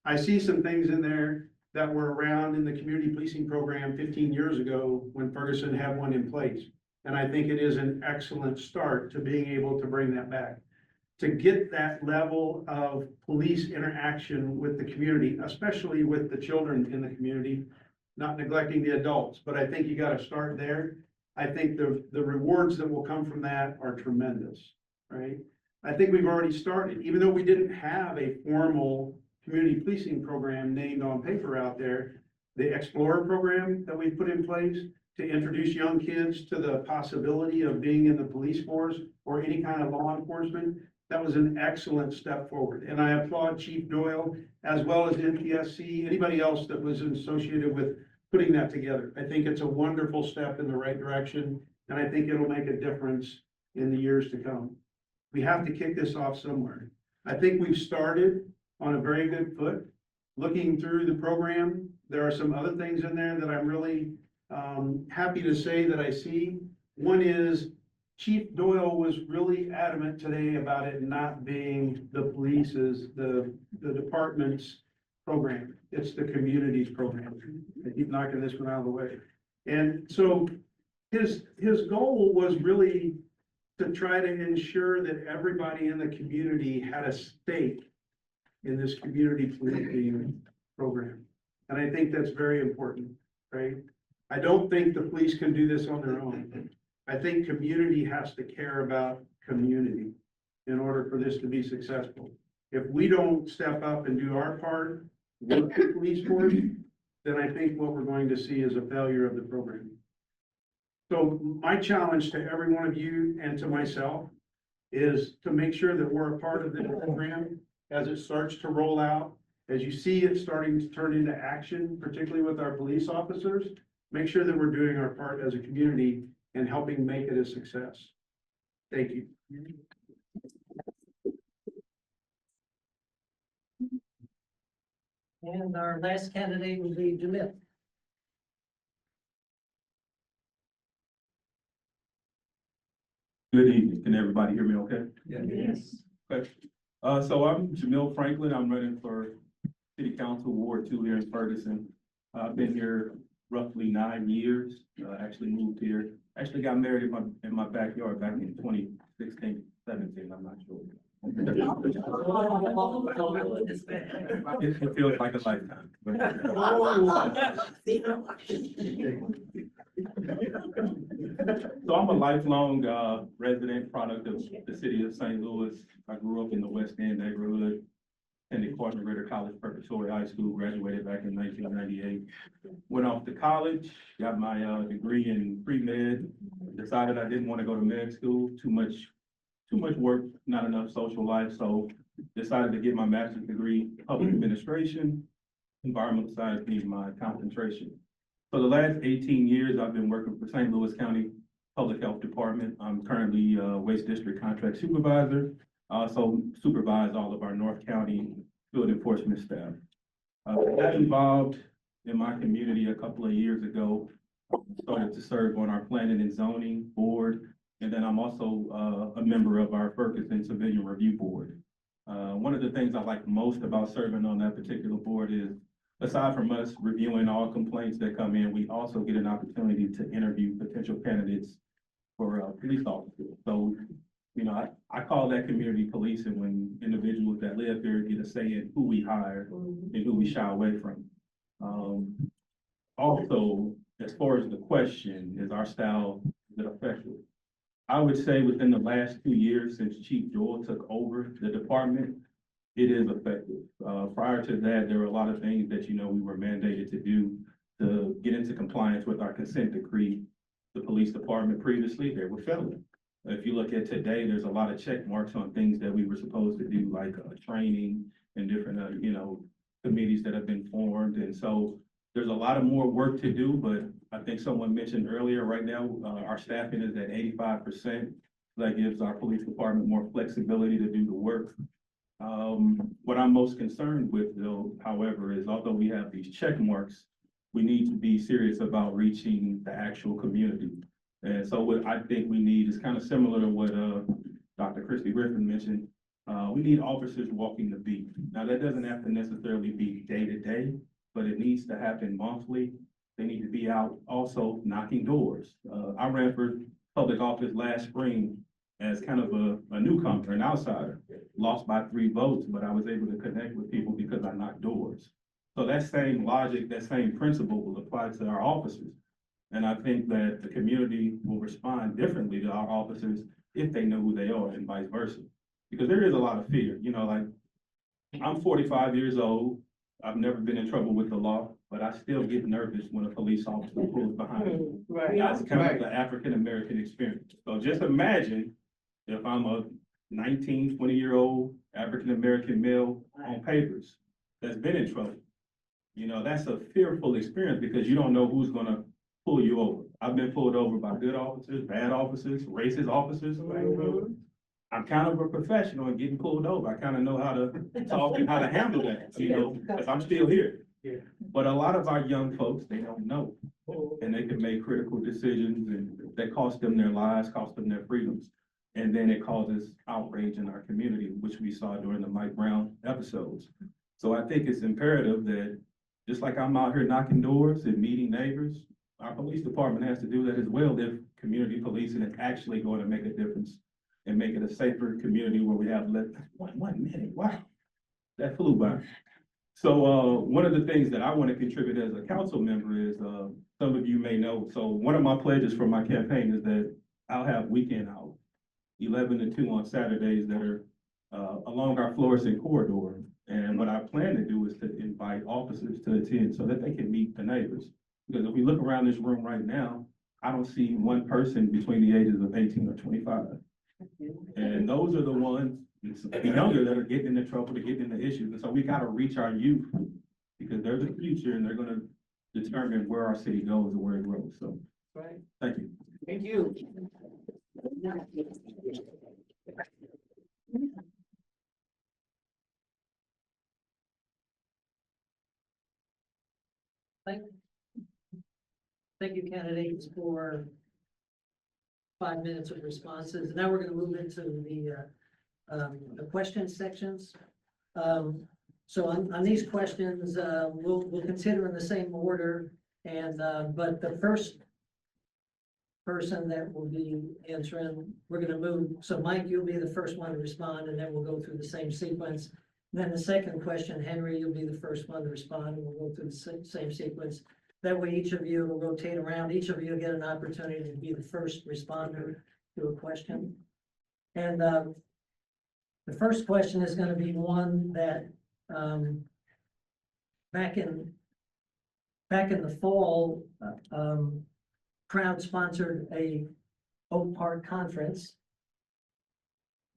I see some things in there that were around in the community policing program 15 years ago when Ferguson had one in place. And I think it is an excellent start to being able to bring that back. To get that level of police interaction with the community, especially with the children in the community, not neglecting the adults, but I think you got to start there. I think the rewards that will come from that are tremendous, right? I think we've already started, even though we didn't have a formal community policing program named on paper out there, the Explorer program that we put in place to introduce young kids to the possibility of being in the police force or any kind of law enforcement, that was an excellent step forward. And I applaud Chief Doyle as well as NPSC, anybody else that was associated with putting that together. I think it's a wonderful step in the right direction, and I think it'll make a difference in the years to come. We have to kick this off somewhere. I think we've started on a very good foot. Looking through the program, there are some other things in there that I'm really happy to say that I see. One is Chief Doyle was really adamant today about it not being the police's, the department's program. It's the community's program. I keep knocking this one out of the way. And so his goal was really to try to ensure that everybody in the community had a stake in this community policing program. And I think that's very important, right? I don't think the police can do this on their own. I think community has to care about community in order for this to be successful. If we don't step up and do our part with the police force, then I think what we're going to see is a failure of the program. So my challenge to every one of you and to myself is to make sure that we're a part of the program as it starts to roll out. As you see it starting to turn into action, particularly with our police officers, make sure that we're doing our part as a community and helping make it a success. Thank you. And our last candidate will be Jamil. Good evening. Can everybody hear me okay? Yes. Okay. So I'm Jamil Franklin. I'm running for City Council Ward 2 here in Ferguson. I've been here roughly 9 years. Actually moved here. Actually got married in my backyard back in 2016, 17, I'm not sure. It feels like a lifetime. So I'm a lifelong resident, product of the city of St. Louis. I grew up in the West End neighborhood, attended Cardinal Ritter College Preparatory High School, graduated back in 1998. Went off to college, got my degree in pre-med, decided I didn't want to go to med school, too much work, not enough social life, so decided to get my master's degree, in public administration, environmental science being my concentration. For the last 18 years, I've been working for St. Louis County Public Health Department. I'm currently Waste District Contract Supervisor. I also supervise all of our North County field enforcement staff. I got involved in my community a couple of years ago, started to serve on our planning and zoning board, and then I'm also a member of our Ferguson Civilian Review Board. One of the things I like most about serving on that particular board is, aside from us reviewing all complaints that come in, we also get an opportunity to interview potential candidates for police officers. So, you know, I call that community policing when individuals that live here get a say in who we hire and who we shy away from. Also, as far as the question, is our style, is it effective? I would say within the last 2 years since Chief Joel took over the department, it is effective. Prior to that, there were a lot of things that, you know, we were mandated to do to get into compliance with our consent decree. The police department previously, they were failing. If you look at today, there's a lot of check marks on things that we were supposed to do, like training and different, you know, committees that have been formed. And so there's a lot of more work to do, but I think someone mentioned earlier, right now, our staffing is at 85%. That gives our police department more flexibility to do the work. What I'm most concerned with though, however, is although we have these check marks, we need to be serious about reaching the actual community. And so what I think we need is kind of similar to what Dr. Christy Griffin mentioned. We need officers walking the beat. Now, that doesn't have to necessarily be day to day, but it needs to happen monthly. They need to be out also knocking doors. I ran for public office last spring as kind of a newcomer, an outsider, lost by 3 votes, but I was able to connect with people because I knocked doors. So that same logic, that same principle will apply to our officers. And I think that the community will respond differently to our officers if they know who they are and vice versa. Because there is a lot of fear, you know, like I'm 45 years old. I've never been in trouble with the law, but I still get nervous when a police officer pulls behind me. That's kind of the African-American experience. So just imagine if I'm a 19, 20-year-old African-American male on papers that's been in trouble. You know, that's a fearful experience because you don't know who's gonna pull you over. I've been pulled over by good officers, bad officers, racist officers. I'm kind of a professional in getting pulled over. I kind of know how to talk and how to handle that, you know, because I'm still here. But a lot of our young folks, they don't know. And they can make critical decisions and that cost them their lives, cost them their freedoms. And then it causes outrage in our community, which we saw during the Mike Brown episodes. So I think it's imperative that just like I'm out here knocking doors and meeting neighbors, our police department has to do that as well if community policing is actually going to make a difference and make it a safer community where we have less. 1 minute, wow, that flew by. So one of the things that I want to contribute as a council member is, some of you may know, so one of my pledges for my campaign is that I'll have weekend hours, 11 to 2 on Saturdays that are along our Florissant corridor. And what I plan to do is to invite officers to attend so that they can meet the neighbors. Because if we look around this room right now, I don't see one person between the ages of 18 or 25. And those are the ones, the younger, that are getting into trouble, to get into issues. And so we gotta reach our youth because they're the future and they're gonna determine where our city goes and where it grows. So, thank you. Thank you. Thank you, candidates, for 5 minutes of responses. Now we're gonna move into the question sections. So on these questions, we'll consider in the same order, and, but the first person that will be answering, we're gonna move, so Mike, you'll be the first one to respond, and then we'll go through the same sequence. Then the second question, Henry, you'll be the first one to respond, and we'll go through the same sequence. That way, each of you will rotate around, each of you will get an opportunity to be the first responder to a question. And, the first question is gonna be one that, back in the fall, Crowd sponsored a Oak Park conference.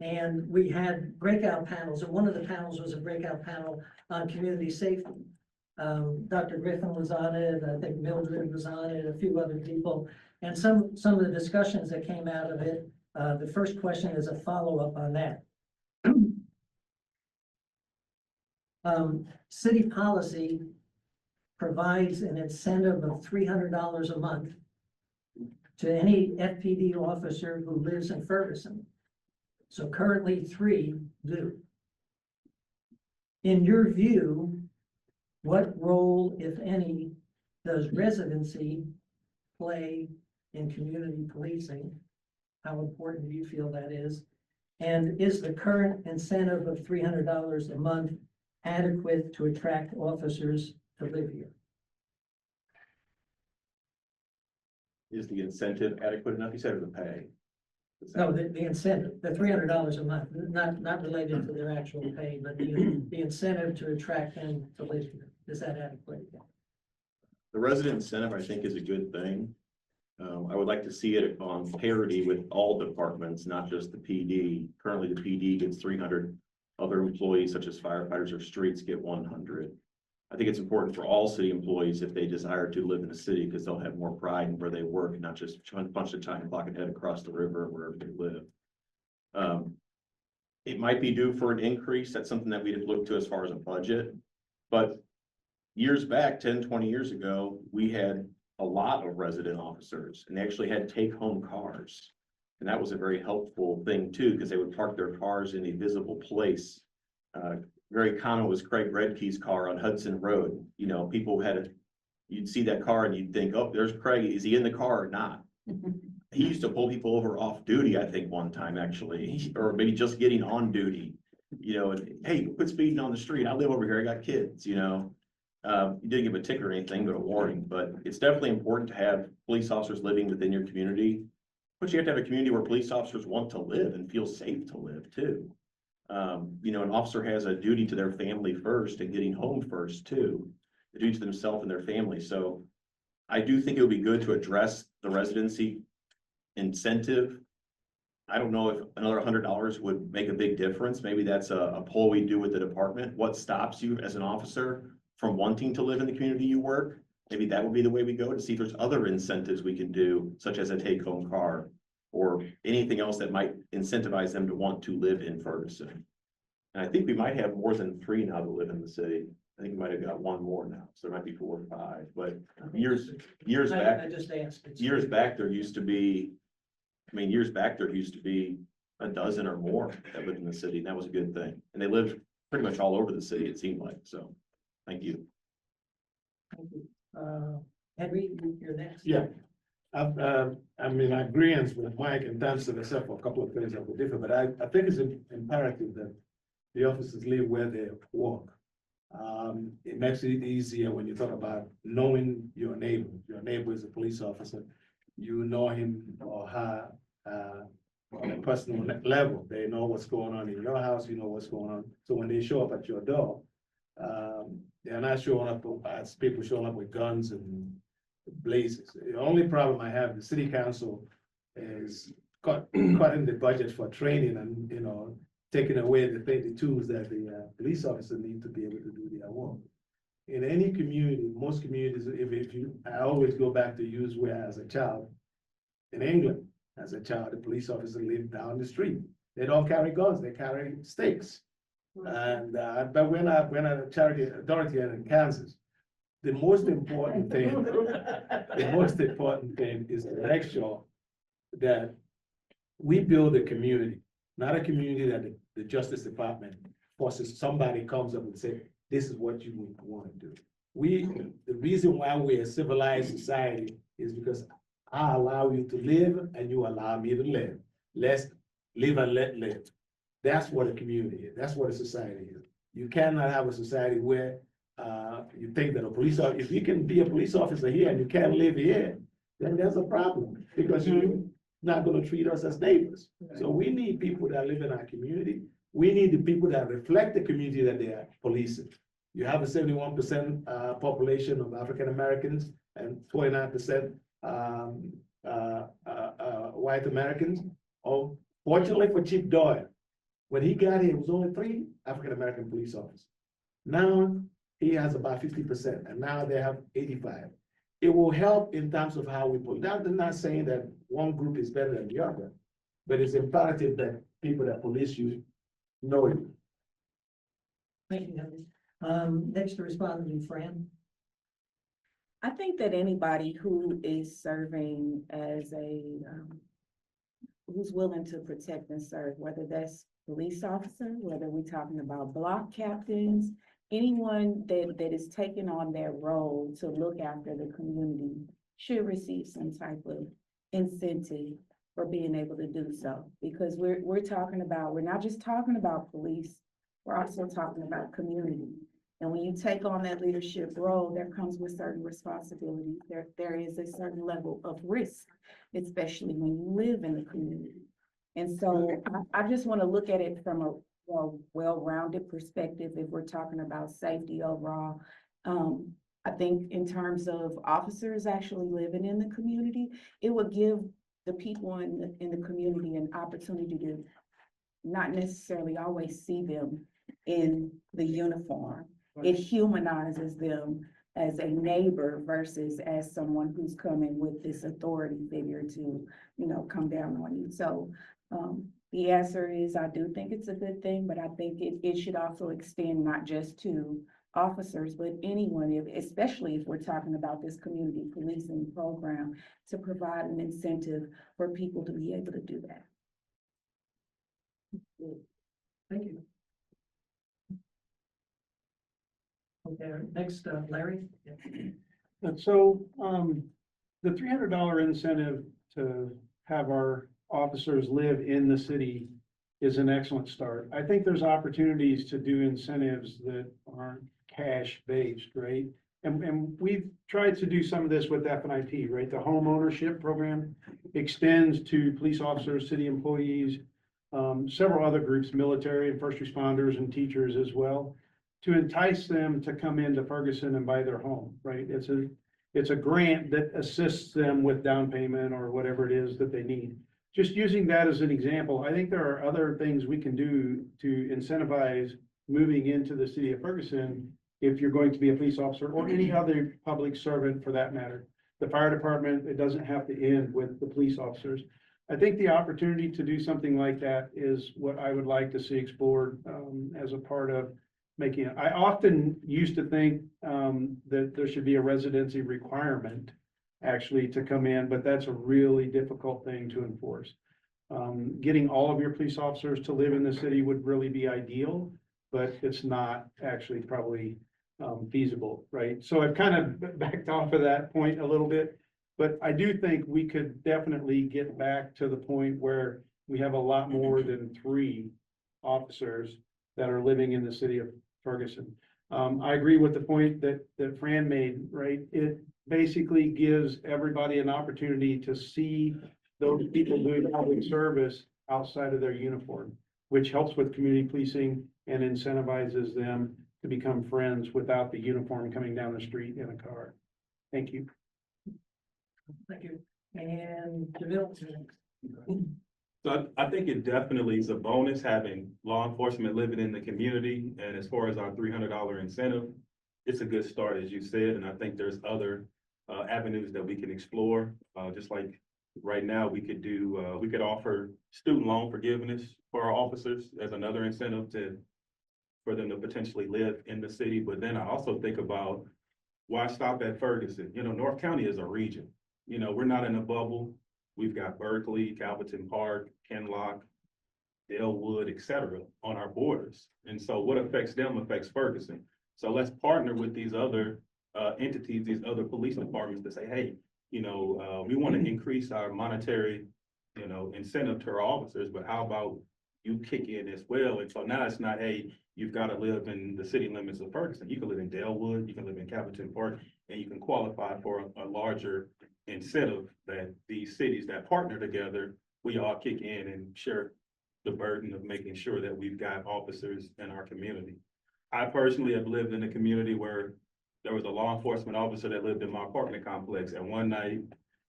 And we had breakout panels, and one of the panels was a breakout panel on community safety. Dr. Griffin was on it, I think Mildred was on it, a few other people. And some of the discussions that came out of it, the first question is a follow-up on that. City policy provides an incentive of $300 a month to any FPD officer who lives in Ferguson. So currently 3 do. In your view, what role, if any, does residency play in community policing? How important do you feel that is? And is the current incentive of $300 a month adequate to attract officers to live here? Is the incentive adequate enough? You said it was pay. No, the incentive, the $300 a month, not related to their actual pay, but the incentive to attract them to live here. Is that adequate? The resident incentive, I think, is a good thing. I would like to see it on parity with all departments, not just the PD. Currently, the PD gets 300. Other employees such as firefighters or streets get 100. I think it's important for all city employees if they desire to live in the city, because they'll have more pride in where they work, not just a bunch of time clock and head across the river wherever they live. It might be due for an increase. That's something that we'd look to as far as a budget. But years back, 10, 20 years ago, we had a lot of resident officers, and they actually had take-home cars. And that was a very helpful thing too, because they would park their cars in a visible place. Very common was Craig Redkey's car on Hudson Road. You know, people you'd see that car and you'd think, oh, there's Craig. Is he in the car or not? He used to pull people over off duty, I think, one time actually, or maybe just getting on duty. You know, and hey, quit speeding on the street. I live over here. I got kids, you know. You didn't give a ticket or anything, but a warning. But it's definitely important to have police officers living within your community. But you have to have a community where police officers want to live and feel safe to live too. You know, an officer has a duty to their family first and getting home first too. A duty to themselves and their family. So I do think it would be good to address the residency incentive. I don't know if another $100 would make a big difference. Maybe that's a poll we do with the department. What stops you as an officer from wanting to live in the community you work? Maybe that would be the way we go, to see if there's other incentives we can do, such as a take-home car or anything else that might incentivize them to want to live in Ferguson. And I think we might have more than 3 now that live in the city. I think we might have got 1 more now, so there might be 4 or 5, but years back, I just asked. years back, there used to be, years back, there used to be a dozen or more that lived in the city, and that was a good thing. And they lived pretty much all over the city, it seemed like, so, thank you. Thank you. Henry, you're next. Yeah, I'm in agreement with Mike in terms of, except for a couple of things that were different, but I think it's imperative that the officers live where they work. It makes it easier when you talk about knowing your neighbor. Your neighbor is a police officer. You know him or her on a personal level. They know what's going on in your house, you know what's going on. So when they show up at your door, they're not showing up as people showing up with guns and blazes. The only problem I have, the city council is cutting the budget for training and, you know, taking away the tools that the police officer need to be able to do their work. In any community, most communities, I always go back to use where as a child, in England, as a child, the police officer lived down the street. They don't carry guns, they carry stakes. And, but when I charity authority in Kansas, the most important thing, is to make sure that we build a community, not a community that the Justice Department forces somebody comes up and say, this is what you would want to do. The reason why we're a civilized society is because I allow you to live and you allow me to live. Let's live and let live. That's what a community is. That's what a society is. You cannot have a society where you think that if you can be a police officer here and you can't live here, then there's a problem because you're not gonna treat us as neighbors. So we need people that live in our community. We need the people that reflect the community that they are policing. You have a 71% population of African Americans and 29% white Americans. Oh, fortunately for Chief Doyle, when he got here, it was only 3 African American police officers. Now he has about 50%, and now they have 85. It will help in terms of how we put that. I'm not saying that one group is better than the other, but it's imperative that people that police you know you. Thank you, Henry. Next to respond to Fran. I think that anybody who is serving as who's willing to protect and serve, whether that's police officer, whether we're talking about block captains, anyone that is taking on their role to look after the community should receive some type of incentive for being able to do so. Because we're not just talking about police, we're also talking about community. And when you take on that leadership role, there comes with certain responsibilities. There is a certain level of risk, especially when you live in the community. And so I just want to look at it from a more well-rounded perspective. If we're talking about safety overall, I think in terms of officers actually living in the community, it would give the people in the community an opportunity to not necessarily always see them in the uniform. It humanizes them as a neighbor versus as someone who's coming with this authority figure to, come down on you. So the answer is, I do think it's a good thing, but I think it should also extend not just to officers, but anyone, especially if we're talking about this community policing program, to provide an incentive for people to be able to do that. Thank you. Okay, next, Larry. And so, the $300 incentive to have our officers live in the city is an excellent start. I think there's opportunities to do incentives that aren't cash-based, right? And we've tried to do some of this with FNIP, right? The home ownership program extends to police officers, city employees, several other groups, military and first responders and teachers as well, to entice them to come into Ferguson and buy their home, right? It's a grant that assists them with down payment or whatever it is that they need. Just using that as an example, I think there are other things we can do to incentivize moving into the city of Ferguson if you're going to be a police officer or any other public servant for that matter. The fire department, it doesn't have to end with the police officers. I think the opportunity to do something like that is what I would like to see explored as a part of making it. I often used to think that there should be a residency requirement actually to come in, but that's a really difficult thing to enforce. Getting all of your police officers to live in the city would really be ideal, but it's not actually probably feasible, right? So I've kind of backed off of that point a little bit, but I do think we could definitely get back to the point where we have a lot more than 3 officers that are living in the city of Ferguson. I agree with the point that Fran made, right? It basically gives everybody an opportunity to see those people doing public service outside of their uniform, which helps with community policing and incentivizes them to become friends without the uniform coming down the street in a car. Thank you. Thank you. And Jamil. So I think it definitely is a bonus having law enforcement living in the community. And as far as our $300 incentive, it's a good start, as you said. And I think there's other avenues that we can explore. Just like right now, we could offer student loan forgiveness for our officers as another incentive for them to potentially live in the city. But then I also think about why stop at Ferguson? You know, North County is a region. You know, we're not in a bubble. We've got Berkeley, Calverton Park, Kenlock, Dalewood, et cetera, on our borders. And so what affects them affects Ferguson. So let's partner with these other entities, these other police departments to say, hey, you know, we want to increase our monetary, you know, incentive to our officers, but how about you kick in as well? And so now it's not, hey, you've got to live in the city limits of Ferguson. You can live in Dalewood, you can live in Calverton Park, and you can qualify for a larger incentive that these cities that partner together, we all kick in and share the burden of making sure that we've got officers in our community. I personally have lived in a community where there was a law enforcement officer that lived in my apartment complex, and one night,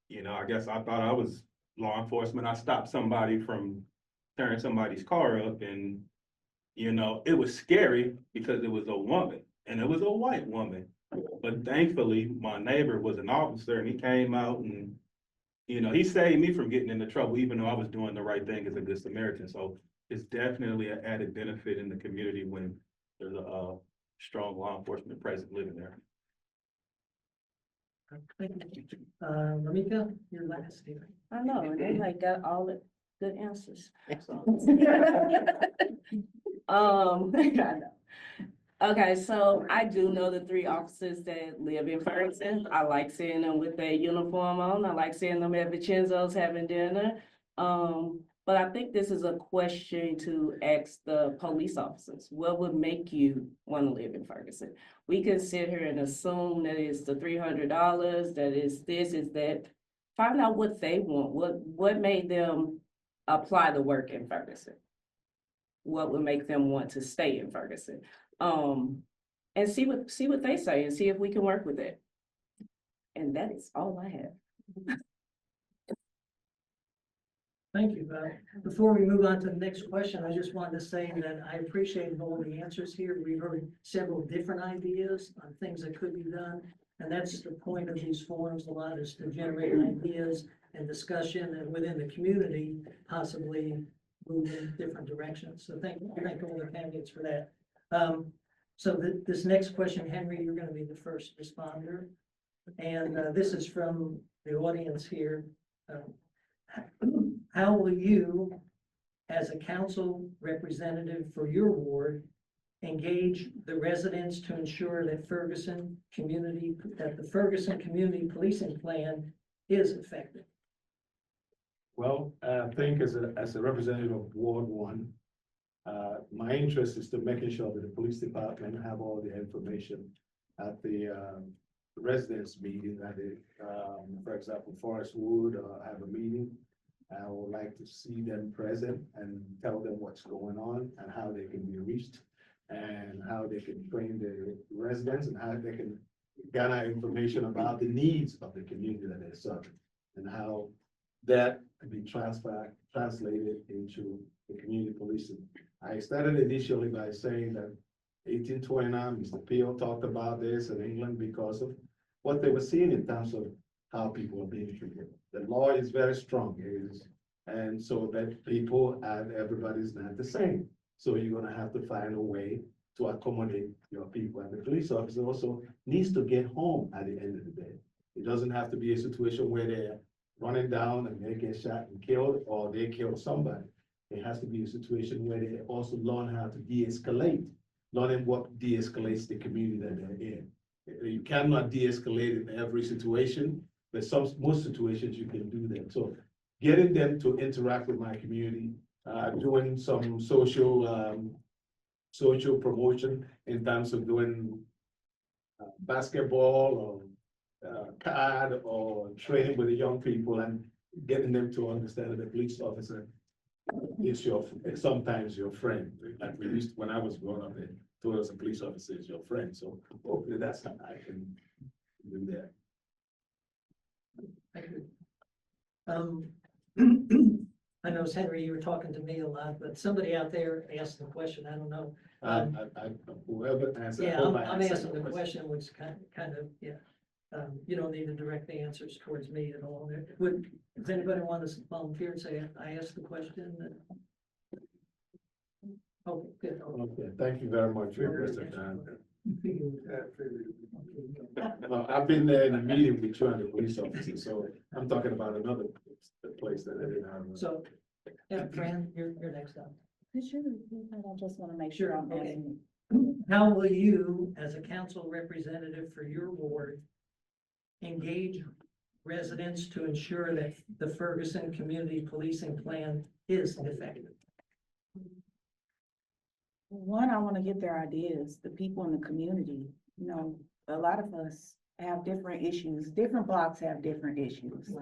you know, I guess I thought I was law enforcement. I stopped somebody from tearing somebody's car up, and, you know, it was scary because it was a woman, and it was a white woman. But thankfully, my neighbor was an officer, and he came out and, you know, he saved me from getting into trouble, even though I was doing the right thing as a good Samaritan. So it's definitely an added benefit in the community when there's a strong law enforcement presence living there. Thank you. Ramika, you're last here. I know, and they like got all the good answers. I know. Okay, so I do know the 3 officers that live in Ferguson. I like seeing them with their uniform on. I like seeing them at Vincenzo's having dinner. But I think this is a question to ask the police officers. What would make you want to live in Ferguson? We can sit here and assume that it's the $300, that is this, is that. Find out what they want. What made them apply to work in Ferguson? What would make them want to stay in Ferguson? And see what they say and see if we can work with it. And that is all I have. Thank you. Before we move on to the next question, I just wanted to say that I appreciate all the answers here. We've heard several different ideas on things that could be done. And that's the point of these forums, a lot is to generate ideas and discussion, and within the community, possibly move in different directions. So thank all the candidates for that. So this next question, Henry, you're going to be the first responder. And this is from the audience here. How will you, as a council representative for your ward, engage the residents to ensure that the Ferguson Community Policing Plan is effective? Well, I think as a representative of Ward 1, my interest is to making sure that the police department have all the information at the residents meeting, that for example, Forest Wood have a meeting. I would like to see them present and tell them what's going on and how they can be reached, and how they can train the residents, and how they can gather information about the needs of the community that they're serving, and how that can be translated into the community policing. I started initially by saying that 1829, Mr. Peel talked about this in England because of what they were seeing in terms of how people are being treated. The law is very strong, and so that people and everybody's not the same. So you're gonna have to find a way to accommodate your people, and the police officer also needs to get home at the end of the day. It doesn't have to be a situation where they're running down and they get shot and killed, or they kill somebody. It has to be a situation where they also learn how to de-escalate, learning what de-escalates the community that they're in. You cannot de-escalate in every situation, but most situations you can do that. So getting them to interact with my community, doing some social promotion in terms of doing basketball or card or training with the young people, and getting them to understand that the police officer is sometimes your friend. Like we used, when I was growing up, they told us a police officer is your friend. So hopefully that's how I can do that. Thank you. I know, Henry, you were talking to me a lot, but somebody out there asked the question, I don't know. Whoever answered. Yeah, I'm asking the question, which kind of, yeah. You don't need to direct the answers towards me at all. Does anybody want to volunteer and say, I asked the question? Oh, good. Okay, thank you very much for your question. I've been there in a meeting with 200 police officers, so I'm talking about another place that I didn't have. So, yeah, Fran, you're next up. Could you repeat that? I just wanna make sure I'm Okay. asking. How will you, as a council representative for your ward, engage residents to ensure that the Ferguson Community Policing Plan is effective? One, I wanna get their ideas, the people in the community, you know, a lot of us have different issues, different blocks have different issues.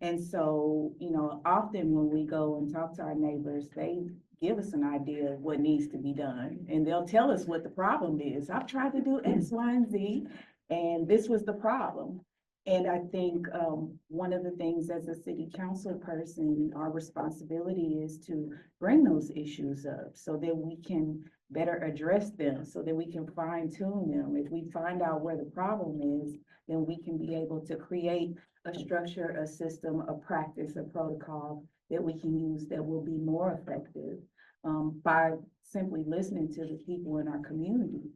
And so, you know, often when we go and talk to our neighbors, they give us an idea of what needs to be done. And they'll tell us what the problem is. I've tried to do X, Y, and Z, and this was the problem. And I think, one of the things as a city council person, our responsibility is to bring those issues up so that we can better address them, so that we can fine tune them. If we find out where the problem is, then we can be able to create a structure, a system, a practice, a protocol that we can use that will be more effective, by simply listening to the people in our community.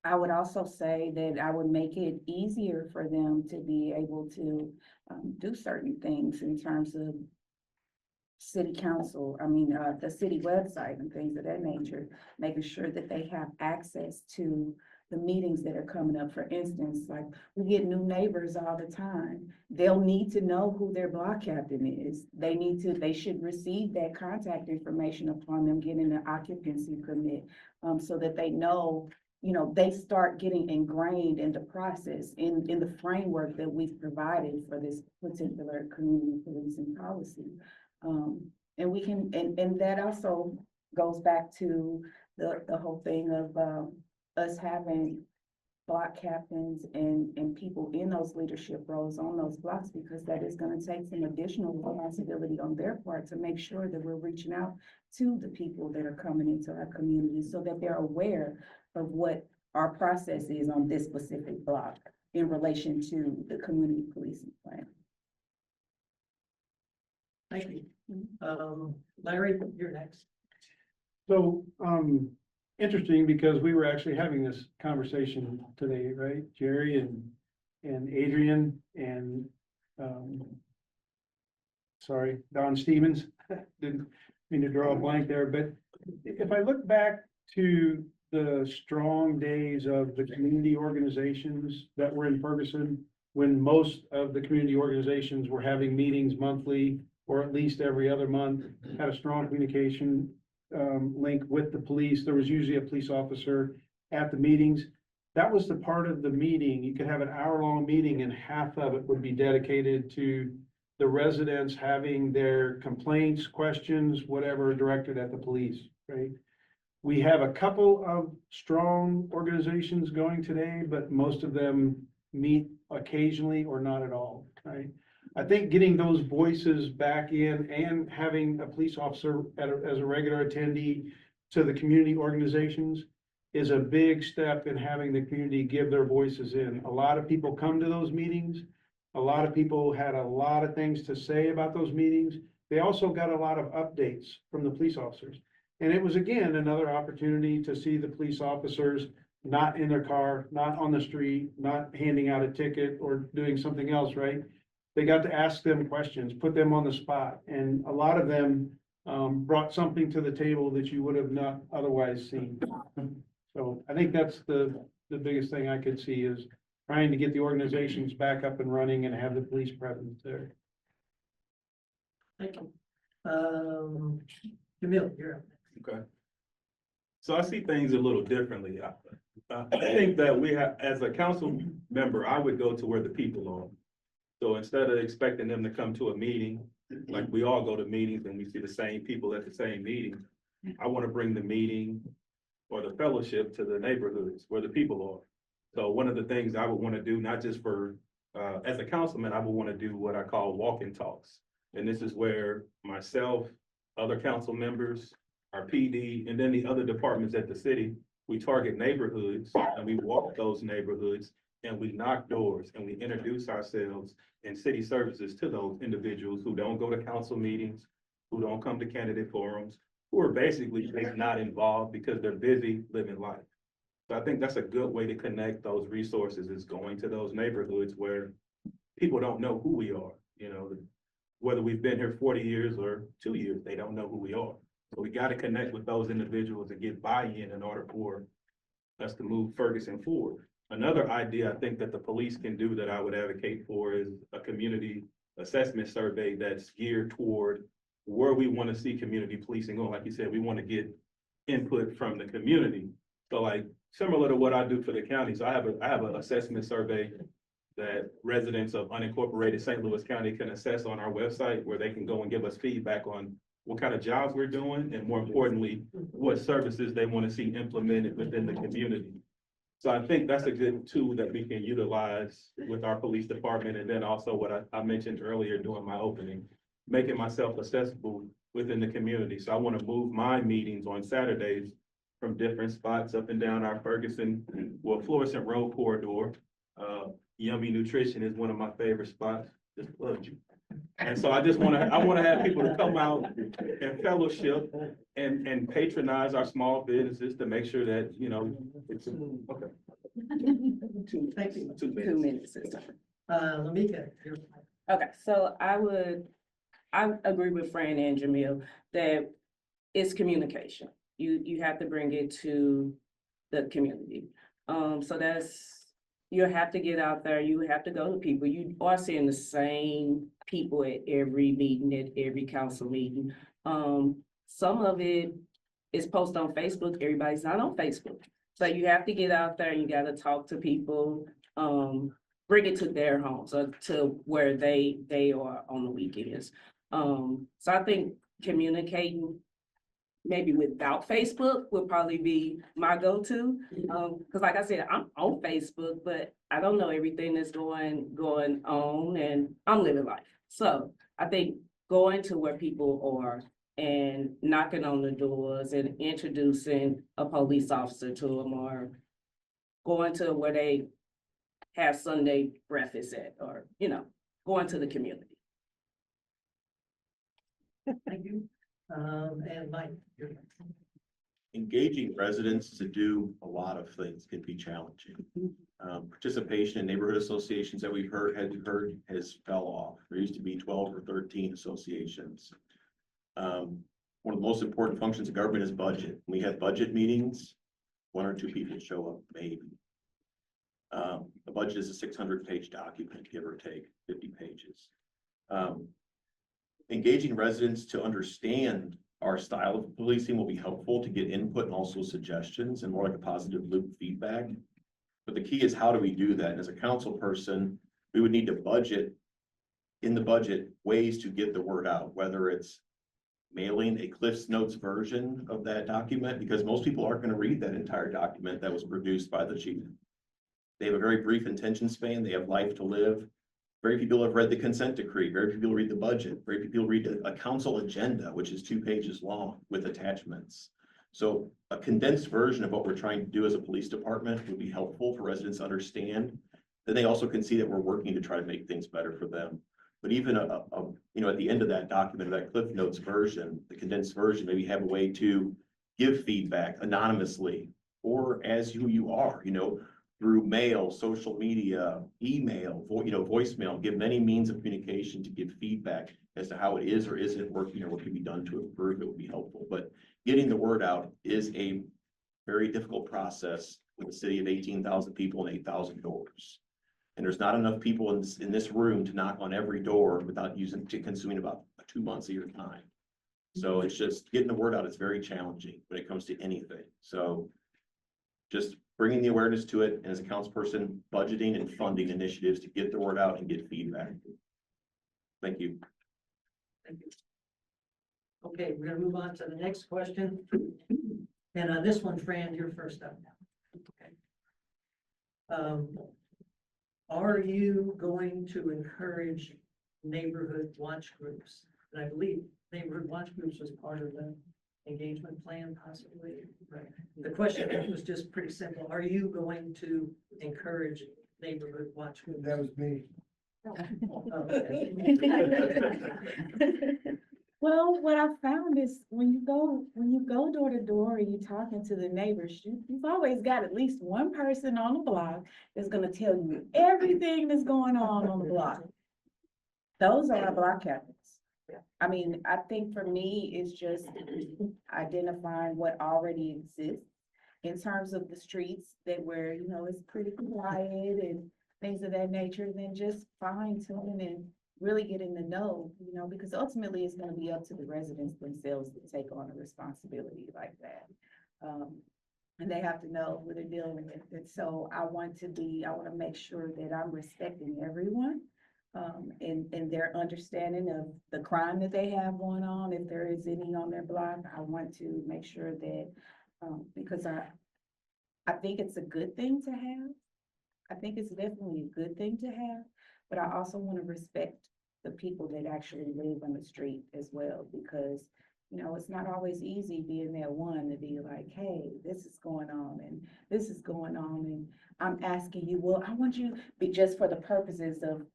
I would also say that I would make it easier for them to be able to do certain things in terms of city council, the city website and things of that nature, making sure that they have access to the meetings that are coming up. For instance, like we get new neighbors all the time. They'll need to know who their block captain is. They should receive that contact information upon them getting an occupancy permit, so that they know, you know, they start getting ingrained in the process, in the framework that we've provided for this particular community policing policy. And we can, and that also goes back to the whole thing of, us having block captains and people in those leadership roles on those blocks, because that is gonna take some additional responsibility on their part to make sure that we're reaching out to the people that are coming into our community so that they're aware of what our process is on this specific block in relation to the community policing plan. Thank you. Larry, you're next. So, interesting, because we were actually having this conversation today, right? Jerry and Adrian and, sorry, Don Stevens. Didn't mean to draw a blank there, but if I look back to the strong days of the community organizations that were in Ferguson, when most of the community organizations were having meetings monthly or at least every other month, had a strong communication link with the police. There was usually a police officer at the meetings. That was the part of the meeting. You could have an hour-long meeting and half of it would be dedicated to the residents having their complaints, questions, whatever, directed at the police, right? We have a couple of strong organizations going today, but most of them meet occasionally or not at all, right? I think getting those voices back in and having a police officer as a regular attendee to the community organizations is a big step in having the community give their voices in. A lot of people come to those meetings. A lot of people had a lot of things to say about those meetings. They also got a lot of updates from the police officers. And it was, again, another opportunity to see the police officers not in their car, not on the street, not handing out a ticket or doing something else, right? They got to ask them questions, put them on the spot, and a lot of them brought something to the table that you would have not otherwise seen. So I think that's the biggest thing I could see is trying to get the organizations back up and running and have the police presence there. Thank you. Camille, you're up. Okay. So I see things a little differently. I think that we have, as a council member, I would go to where the people are. So instead of expecting them to come to a meeting, like we all go to meetings and we see the same people at the same meeting, I want to bring the meeting or the fellowship to the neighborhoods where the people are. So one of the things I would want to do, not just for, as a councilman, I would want to do what I call walk-in talks. And this is where myself, other council members, our PD, and then the other departments at the city, we target neighborhoods and we walk those neighborhoods and we knock doors and we introduce ourselves and city services to those individuals who don't go to council meetings, who don't come to candidate forums, who are basically just not involved because they're busy living life. So I think that's a good way to connect those resources, is going to those neighborhoods where people don't know who we are, you know, whether we've been here 40 years or 2 years, they don't know who we are. So we got to connect with those individuals and get buy-in in order for us to move Ferguson forward. Another idea I think that the police can do that I would advocate for is a community assessment survey that's geared toward where we want to see community policing going. Like you said, we want to get input from the community. So like similar to what I do for the county. So I have an assessment survey that residents of unincorporated St. Louis County can assess on our website, where they can go and give us feedback on what kind of jobs we're doing, and more importantly, what services they want to see implemented within the community. So I think that's a good tool that we can utilize with our police department. And then also what I mentioned earlier during my opening, making myself accessible within the community. So I want to move my meetings on Saturdays from different spots up and down our Ferguson, Florissant Road corridor. Yummy Nutrition is one of my favorite spots. Just plug you. And so I want to have people to come out and fellowship and patronize our small businesses to make sure that, you know, it's, okay. Thank you. 2 minutes. Lamika, you're. Okay, so I agree with Fran and Jamil that it's communication. You have to bring it to the community. So you have to get out there, you have to go to people. You are seeing the same people at every meeting, at every council meeting. Some of it is posted on Facebook, everybody's not on Facebook. So you have to get out there, you gotta talk to people, bring it to their homes or to where they are on the weekends. So I think communicating maybe without Facebook would probably be my go-to. Cause like I said, I'm on Facebook, but I don't know everything that's going on, and I'm living life. So I think going to where people are and knocking on the doors and introducing a police officer to them, or going to where they have Sunday breakfast at, or, you know, going to the community. Thank you. And Mike, you're. Engaging residents to do a lot of things can be challenging. Participation in neighborhood associations that we've heard has fell off. There used to be 12 or 13 associations. One of the most important functions of government is budget. When we have budget meetings, 1 or 2 people show up, maybe. The budget is a 600-page document, give or take 50 pages. Engaging residents to understand our style of policing will be helpful to get input and also suggestions and more like a positive loop feedback. But the key is, how do we do that? And as a council person, we would need to budget in the budget ways to get the word out, whether it's mailing a Cliff's Notes version of that document, because most people aren't going to read that entire document that was produced by the chief. They have a very brief attention span. They have life to live. Very few people have read the consent decree. Very few people read the budget. Very few people read a council agenda, which is 2 pages long with attachments. So a condensed version of what we're trying to do as a police department would be helpful for residents to understand. Then they also can see that we're working to try to make things better for them. But even you know, at the end of that document, that Cliff Notes version, the condensed version, maybe have a way to give feedback anonymously, or as who you are, you know, through mail, social media, email, voicemail, give many means of communication to give feedback as to how it is or isn't working, or what can be done to improve. It would be helpful. But getting the word out is a very difficult process with a city of 18,000 people and 8,000 doors. And there's not enough people in this room to knock on every door without consuming about 2 months of your time. So it's just getting the word out. It's very challenging when it comes to anything. So just bringing the awareness to it, and as a council person, budgeting and funding initiatives to get the word out and get feedback. Thank you. Thank you. Okay, we're gonna move on to the next question. And this one, Fran, you're first up now. Okay. Are you going to encourage neighborhood watch groups? And I believe neighborhood watch groups was part of the engagement plan, possibly, right? The question was just pretty simple. Are you going to encourage neighborhood watch groups? That was me. Okay. Well, what I found is when you go door to door and you're talking to the neighbors, you've always got at least one person on the block that's gonna tell you everything that's going on the block. Those are our block captains. I mean, I think for me, it's just identifying what already exists in terms of the streets that where, you know, it's pretty quiet and things of that nature, then just fine tuning and really getting to know, you know, because ultimately it's gonna be up to the residents themselves to take on a responsibility like that. And they have to know what they're dealing with. And so I want to make sure that I'm respecting everyone. And their understanding of the crime that they have going on, if there is any on their block, I want to make sure that, because I think it's a good thing to have. I think it's definitely a good thing to have, but I also want to respect the people that actually live on the street as well, because, you know, it's not always easy being that one to be like, hey, this is going on and this is going on, and I'm asking you, well, I want you, be just for the purposes of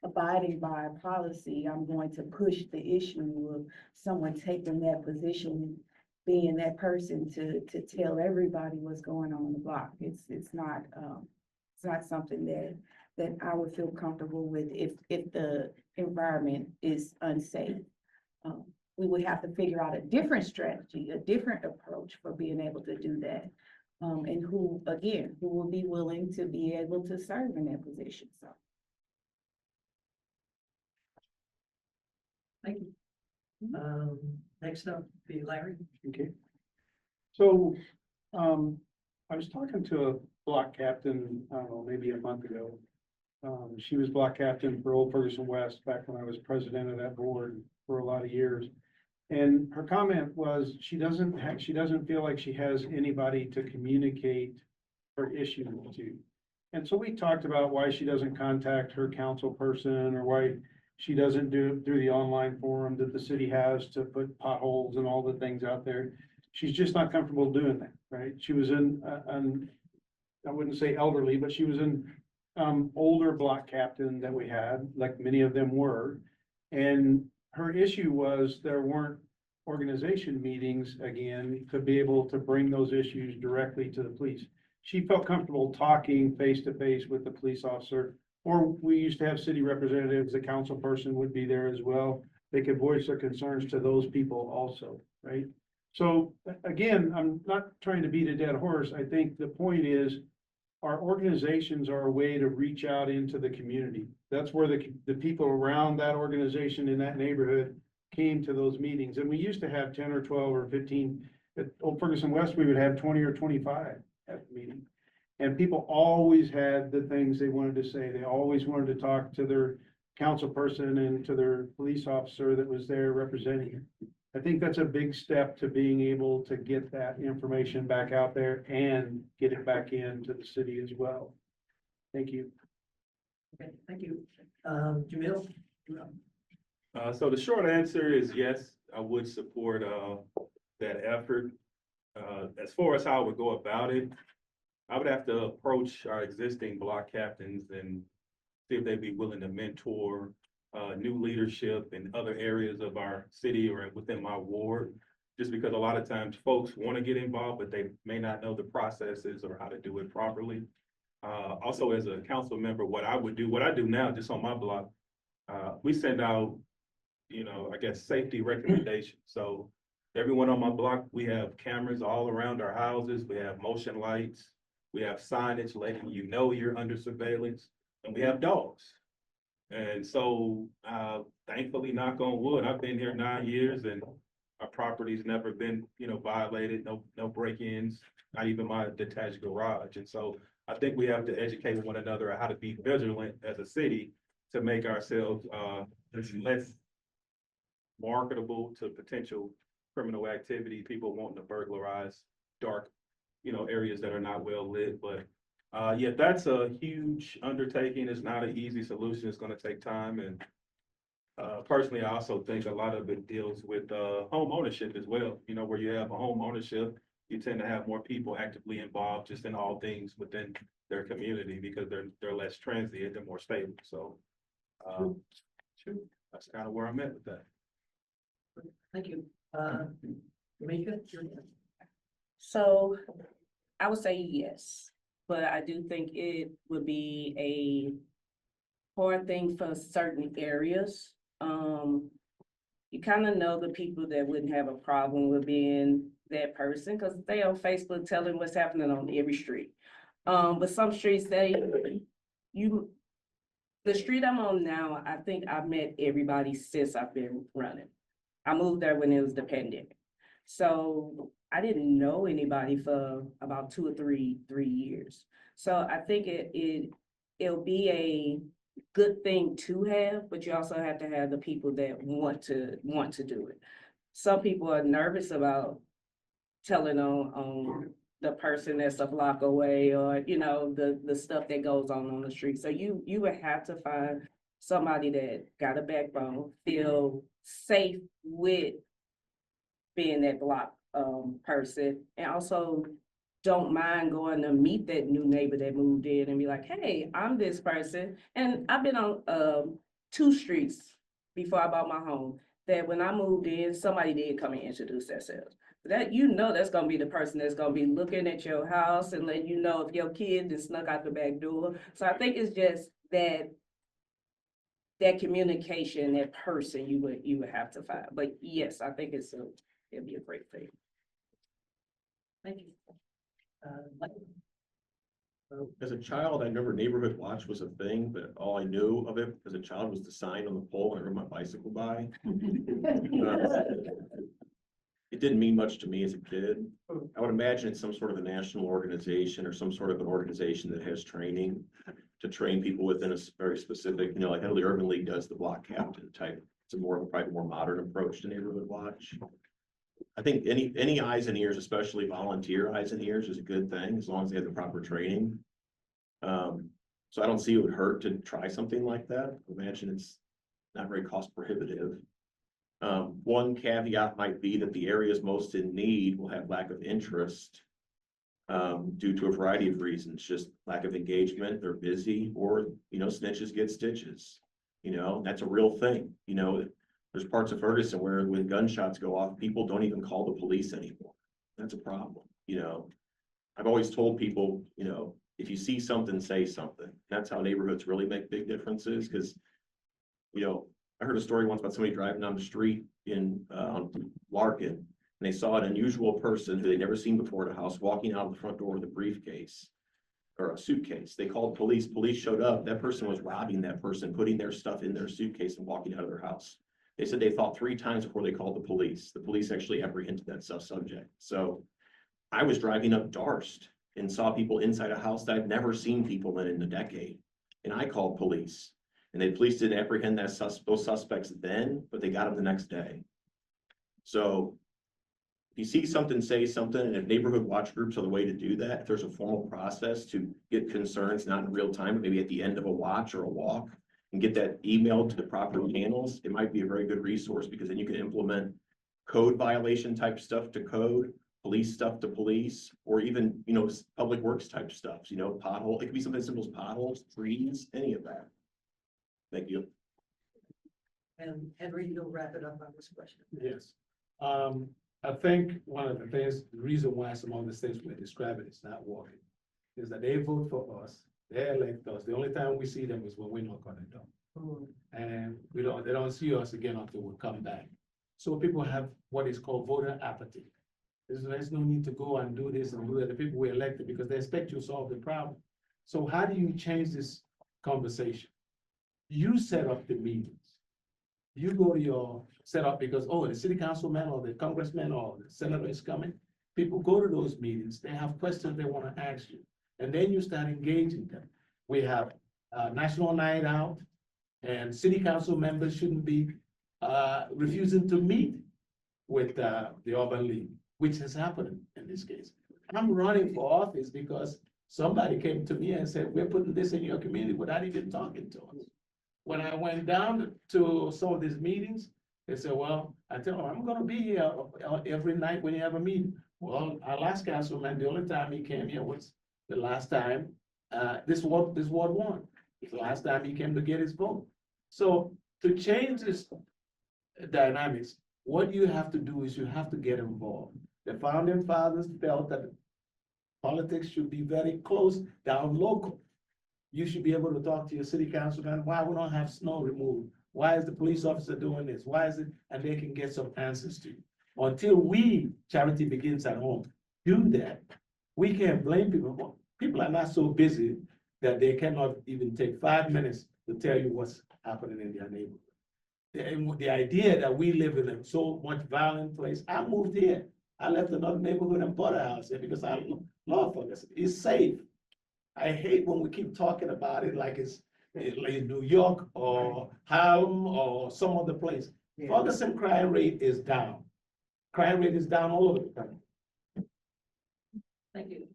abiding by policy, I'm going to push the issue of someone taking that position, being that person to tell everybody what's going on the block. It's not something that I would feel comfortable with if the environment is unsafe. We would have to figure out a different strategy, a different approach for being able to do that. And who will be willing to be able to serve in that position, so. Thank you. Next up, be Larry. Okay. So, I was talking to a block captain, I don't know, maybe a month ago. She was block captain for Old Ferguson West back when I was president of that board for a lot of years. And her comment was, she doesn't feel like she has anybody to communicate her issue to. And so we talked about why she doesn't contact her council person, or why she doesn't do the online forum that the city has to put potholes and all the things out there. She's just not comfortable doing that, right? She was in, I wouldn't say elderly, but she was in older block captain that we had, like many of them were. And her issue was there weren't organization meetings again to be able to bring those issues directly to the police. She felt comfortable talking face to face with the police officer, or we used to have city representatives, the council person would be there as well. They could voice their concerns to those people also, right? So again, I'm not trying to beat a dead horse. I think the point is our organizations are a way to reach out into the community. That's where the people around that organization in that neighborhood came to those meetings. And we used to have 10 or 12 or 15. At Old Ferguson West, we would have 20 or 25 at the meeting. And people always had the things they wanted to say. They always wanted to talk to their council person and to their police officer that was there representing them. I think that's a big step to being able to get that information back out there and get it back into the city as well. Thank you. Okay, thank you. Jamil? So the short answer is yes, I would support, that effort. As far as how I would go about it, I would have to approach our existing block captains and see if they'd be willing to mentor new leadership in other areas of our city or within my ward. Just because a lot of times folks want to get involved, but they may not know the processes or how to do it properly. Also, as a council member, what I do now, just on my block, we send out, I guess, safety recommendations. So everyone on my block, we have cameras all around our houses. We have motion lights. We have signage letting you know you're under surveillance, and we have dogs. And so, thankfully, knock on wood, I've been here 9 years and our property's never been, violated, no break-ins, not even my detached garage. And so I think we have to educate one another on how to be vigilant as a city to make ourselves, less marketable to potential criminal activity, people wanting to burglarize dark, areas that are not well lit. But yeah, that's a huge undertaking. It's not an easy solution. It's going to take time. And personally, I also think a lot of it deals with home ownership as well. Where you have a home ownership, you tend to have more people actively involved just in all things within their community because they're less transient, they're more stable. So Sure. That's kind of where I'm at with that. Thank you. Mika, your turn. So I would say yes, but I do think it would be a hard thing for certain areas. You kind of know the people that wouldn't have a problem with being that person because they on Facebook telling what's happening on every street. But some streets the street I'm on now, I think I've met everybody since I've been running. I moved there when it was the pandemic. So I didn't know anybody for about 2 or 3 years. So I think it'll be a good thing to have, but you also have to have the people that want to do it. Some people are nervous about telling on the person that's a block away or, you know, the stuff that goes on the street. So you would have to find somebody that got a backbone, feel safe with being that block person, and also don't mind going to meet that new neighbor that moved in and be like, hey, I'm this person. And I've been on 2 streets before I bought my home that when I moved in, somebody did come and introduce themselves. That, you know, that's gonna be the person that's gonna be looking at your house and letting you know if your kid is snuck out the back door. So I think it's just that communication, that person you would have to find. But yes, I think it'll be a great thing. Thank you. Mike? As a child, I remember neighborhood watch was a thing, but all I knew of it as a child was the sign on the pole when I rode my bicycle by. It didn't mean much to me as a kid. I would imagine it's some sort of a national organization or some sort of an organization that has training to train people within a very specific, you know, like how the Urban League does the block captain type. It's a probably more modern approach to neighborhood watch. I think any eyes and ears, especially volunteer eyes and ears, is a good thing as long as they have the proper training. So I don't see it would hurt to try something like that. I imagine it's not very cost prohibitive. One caveat might be that the areas most in need will have lack of interest due to a variety of reasons, just lack of engagement, they're busy, or, you know, snitches get stitches. You know, that's a real thing. You know, there's parts of Ferguson where when gunshots go off, people don't even call the police anymore. That's a problem. You know, I've always told people, you know, if you see something, say something. That's how neighborhoods really make big differences. Because, you know, I heard a story once about somebody driving down the street in on Larkin, and they saw an unusual person who they'd never seen before at a house walking out of the front door with a briefcase or a suitcase. They called police. Police showed up. That person was robbing that person, putting their stuff in their suitcase and walking out of their house. They said they thought 3 times before they called the police. The police actually apprehended that subject. So I was driving up Darst and saw people inside a house that I've never seen people in a decade. And I called police. And the police didn't apprehend those suspects then, but they got them the next day. So if you see something, say something, and if neighborhood watch groups are the way to do that, if there's a formal process to get concerns, not in real time, but maybe at the end of a watch or a walk, and get that emailed to the proper channels, it might be a very good resource because then you can implement code violation type stuff to code, police stuff to police, or even, you know, public works type stuff, you know, pothole, it could be something as simple as potholes, trees, any of that. Thank you. And Henry, you'll wrap it up on this question. Yes. I think one of the things, the reason why some of the things we're describing is not working is that they vote for us, they elect us. The only time we see them is when we knock on the door. And they don't see us again until we come back. So people have what is called voter apathy. There's no need to go and do this and do that. The people we elected because they expect you to solve the problem. So how do you change this conversation? You set up the meetings. You go to your setup because, oh, the city councilman or the congressman or the senator is coming. People go to those meetings. They have questions they want to ask you. And then you start engaging them. We have a national night out, and city council members shouldn't be refusing to meet with the Urban League, which has happened in this case. I'm running for office because somebody came to me and said, we're putting this in your community without even talking to us. When I went down to some of these meetings, they said, well, I tell them, I'm gonna be here every night when you have a meeting. Well, our last councilman, the only time he came here was the last time, this Ward 1. It's the last time he came to get his vote. So to change this dynamics, what you have to do is you have to get involved. The founding fathers felt that politics should be very close down local. You should be able to talk to your city councilman, why we don't have snow removed? Why is the police officer doing this? Why is it? And they can get some answers to you. Until we, charity begins at home, do that, we can't blame people. People are not so busy that they cannot even take 5 minutes to tell you what's happening in their neighborhood. The idea that we live in a so much violent place, I moved here. I left another neighborhood and bought a house here because I love Ferguson. It's safe. I hate when we keep talking about it like it's in New York or Harlem or some other place. Ferguson crime rate is down. Crime rate is down all over the country. Thank you.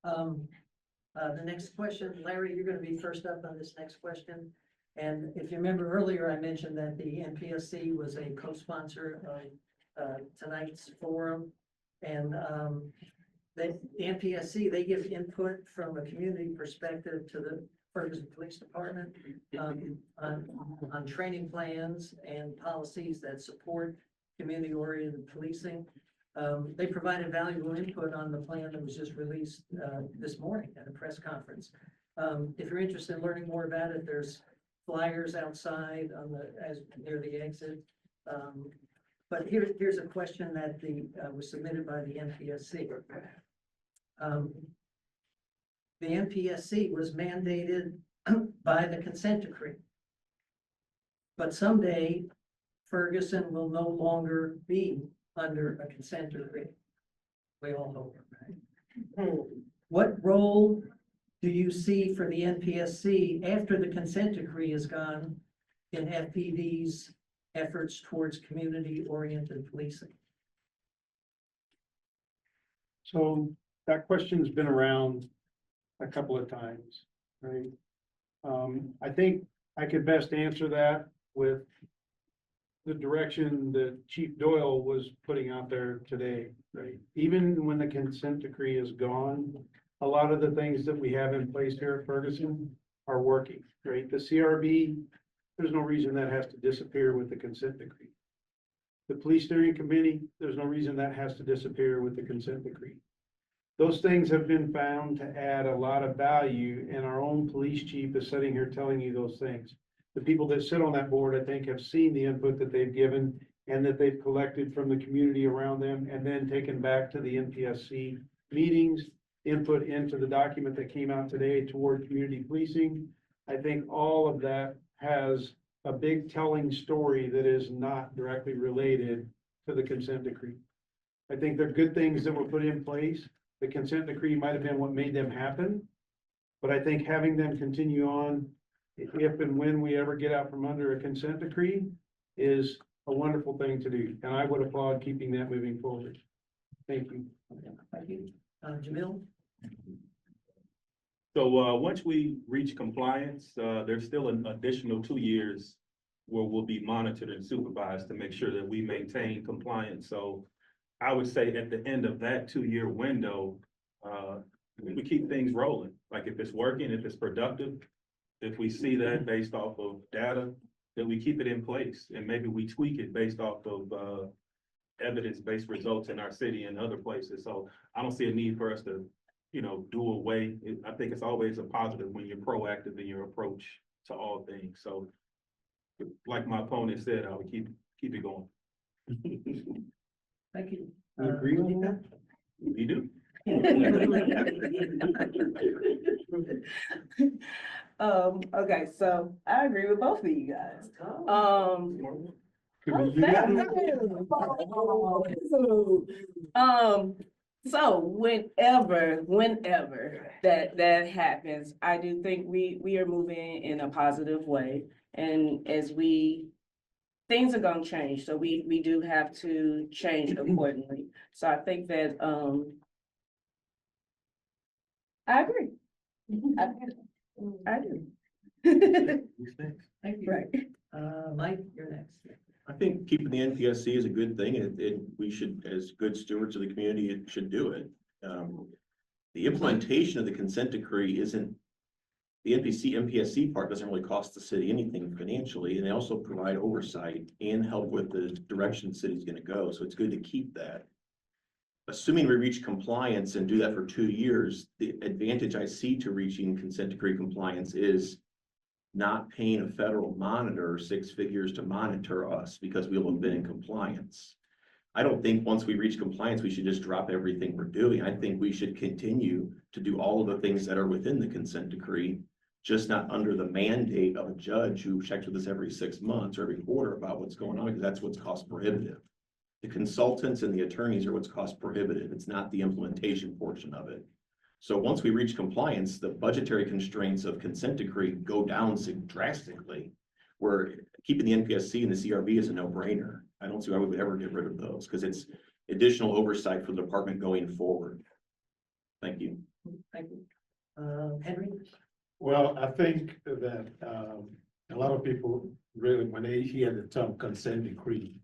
The next question, Larry, you're gonna be first up on this next question. And if you remember earlier, I mentioned that the NPSC was a co-sponsor of tonight's forum. And the NPSC, they give input from a community perspective to the Ferguson Police Department on training plans and policies that support community-oriented policing. They provided valuable input on the plan that was just released this morning at a press conference. If you're interested in learning more about it, there's flyers outside on near the exit. But here's a question that was submitted by the NPSC. The NPSC was mandated by the consent decree. But someday Ferguson will no longer be under a consent decree. We all hope, right? What role do you see for the NPSC after the consent decree is gone in FPD's efforts towards community-oriented policing? So that question's been around a couple of times, right? I think I could best answer that with the direction that Chief Doyle was putting out there today, right? Even when the consent decree is gone, a lot of the things that we have in place here at Ferguson are working, right? The CRB, there's no reason that has to disappear with the consent decree. The police steering committee, there's no reason that has to disappear with the consent decree. Those things have been found to add a lot of value, and our own police chief is sitting here telling you those things. The people that sit on that board, I think, have seen the input that they've given and that they've collected from the community around them and then taken back to the NPSC meetings, input into the document that came out today toward community policing. I think all of that has a big telling story that is not directly related to the consent decree. I think they're good things that were put in place. The consent decree might have been what made them happen, but I think having them continue on, if and when we ever get out from under a consent decree, is a wonderful thing to do, and I would applaud keeping that moving forward. Thank you. Thank you. Jamil? So, once we reach compliance, there's still an additional 2 years where we'll be monitored and supervised to make sure that we maintain compliance. So I would say at the end of that 2-year window, we keep things rolling. Like if it's working, if it's productive, if we see that based off of data, then we keep it in place and maybe we tweak it based off of evidence-based results in our city and other places. So I don't see a need for us to, do away. I think it's always a positive when you're proactive in your approach to all things. So like my opponent said, I would keep it going. Thank you. You agree with that? We do. Okay, so I agree with both of you guys. So whenever that happens, I do think we are moving in a positive way. And things are gonna change, so we do have to change accordingly. So I think that, I agree. I do. Thank you. Right. Mike, you're next. I think keeping the NPSC is a good thing, and we should, as good stewards of the community, it should do it. The implementation of the consent decree isn't the MPSC part doesn't really cost the city anything financially, and they also provide oversight and help with the direction the city's gonna go, so it's good to keep that. Assuming we reach compliance and do that for 2 years, the advantage I see to reaching consent decree compliance is not paying a federal monitor 6 figures to monitor us because we'll have been in compliance. I don't think once we reach compliance, we should just drop everything we're doing. I think we should continue to do all of the things that are within the consent decree, just not under the mandate of a judge who checks with us every 6 months or every quarter about what's going on, because that's what's cost prohibitive. The consultants and the attorneys are what's cost prohibitive. It's not the implementation portion of it. So once we reach compliance, the budgetary constraints of consent decree go down drastically. Where keeping the NPSC and the CRB is a no-brainer. I don't see why we would ever get rid of those, because it's additional oversight for the department going forward. Thank you. Thank you. Henry? Well, I think that, a lot of people really, when they hear the term consent decree,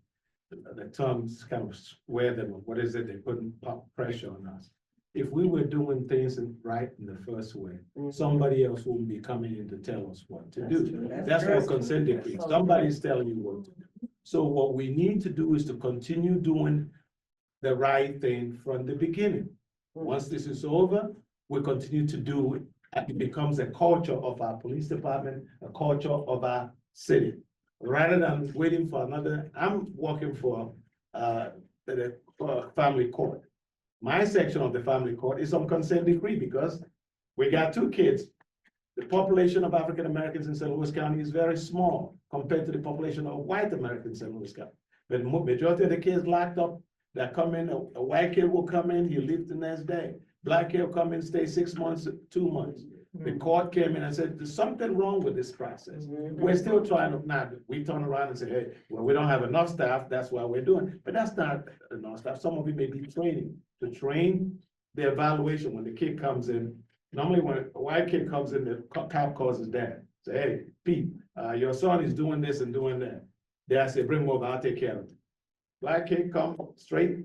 the terms kind of swear them, what is it, they putting pressure on us. If we were doing things right in the first way, somebody else wouldn't be coming in to tell us what to do. That's what consent decree, somebody's telling you what to do. So what we need to do is to continue doing the right thing from the beginning. Once this is over, we continue to do it. It becomes a culture of our police department, a culture of our city. Rather than waiting for another, I'm working for the family court. My section of the family court is on consent decree because we got 2 kids. The population of African Americans in St. Louis County is very small compared to the population of white Americans in St. Louis County. But majority of the kids locked up, that come in, a white kid will come in, he leaves the next day. Black kid will come in, stay 6 months, 2 months. The court came in and said, there's something wrong with this process. We're still trying to, now, we turn around and say, hey, well, we don't have enough staff, that's why we're doing it. But that's not enough staff. Some of it may be training, to train the evaluation when the kid comes in. Normally, when a white kid comes in, the cop calls his dad, say, hey, Pete, your son is doing this and doing that. Dad say, bring him over, I'll take care of it. Black kid come straight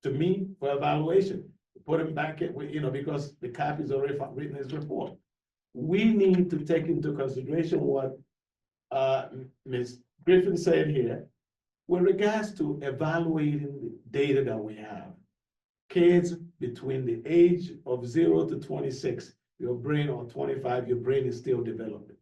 to me for evaluation. Put him back in, because the cop is already written his report. We need to take into consideration what Ms. Griffin said here with regards to evaluating the data that we have. Kids between the age of 0 to 26, your brain, or 25, your brain is still developing.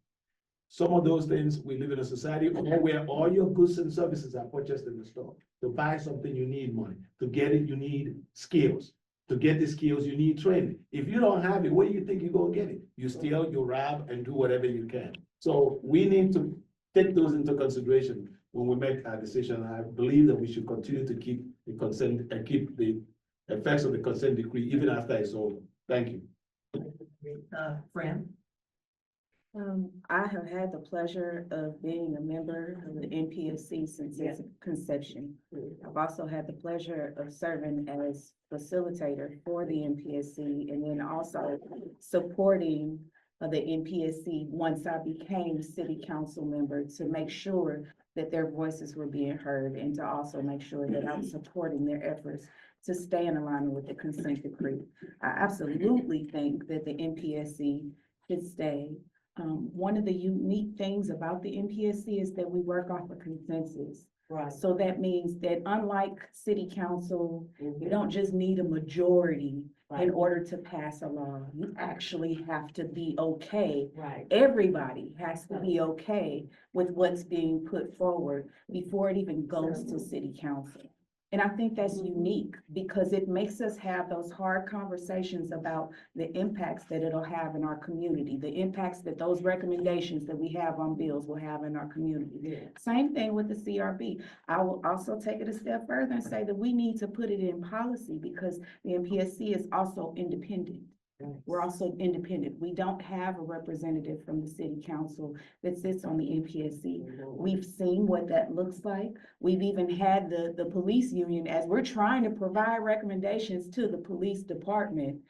Some of those things, we live in a society where all your goods and services are purchased in the store. To buy something, you need money. To get it, you need skills. To get the skills, you need training. If you don't have it, where do you think you're gonna get it? You steal, you rob, and do whatever you can. So we need to take those into consideration when we make our decision. I believe that we should continue to keep the consent and keep the effects of the consent decree even after it's over. Thank you. Fran? I have had the pleasure of being a member of the NPSC since its conception. I've also had the pleasure of serving as facilitator for the NPSC and then also supporting the NPSC once I became city council member to make sure that their voices were being heard and to also make sure that I'm supporting their efforts to stay in alignment with the consent decree. I absolutely think that the NPSC should stay. One of the unique things about the NPSC is that we work off a consensus. Right. So that means that unlike city council, you don't just need a majority in order to pass a law. You actually have to be okay. Right. Everybody has to be okay with what's being put forward before it even goes to city council. And I think that's unique because it makes us have those hard conversations about the impacts that it'll have in our community, the impacts that those recommendations that we have on bills will have in our community. Same thing with the CRB. I will also take it a step further and say that we need to put it in policy because the MPSC is also independent. We're also independent. We don't have a representative from the city council that sits on the NPSC. We've seen what that looks like. We've even had the police union, as we're trying to provide recommendations to the police department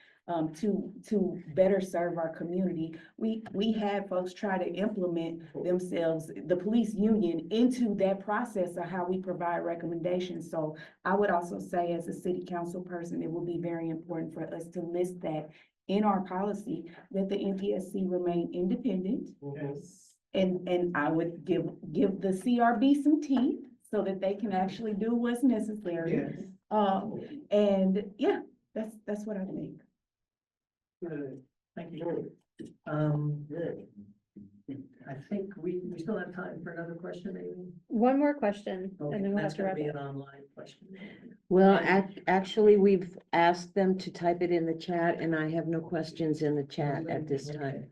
to better serve our community. We had folks try to implement themselves, the police union, into that process of how we provide recommendations. So I would also say as a city council person, it will be very important for us to list that in our policy that the NPSC remain independent. Yes. And I would give the CRB some teeth so that they can actually do what's necessary. Yes. And yeah, that's what I think. Thank you. I think we still have time for another question, maybe? One more question, Okay, and then we'll have that's to gonna wrap be it. an online question. Well, actually, we've asked them to type it in the chat and I have no questions in the chat at this time.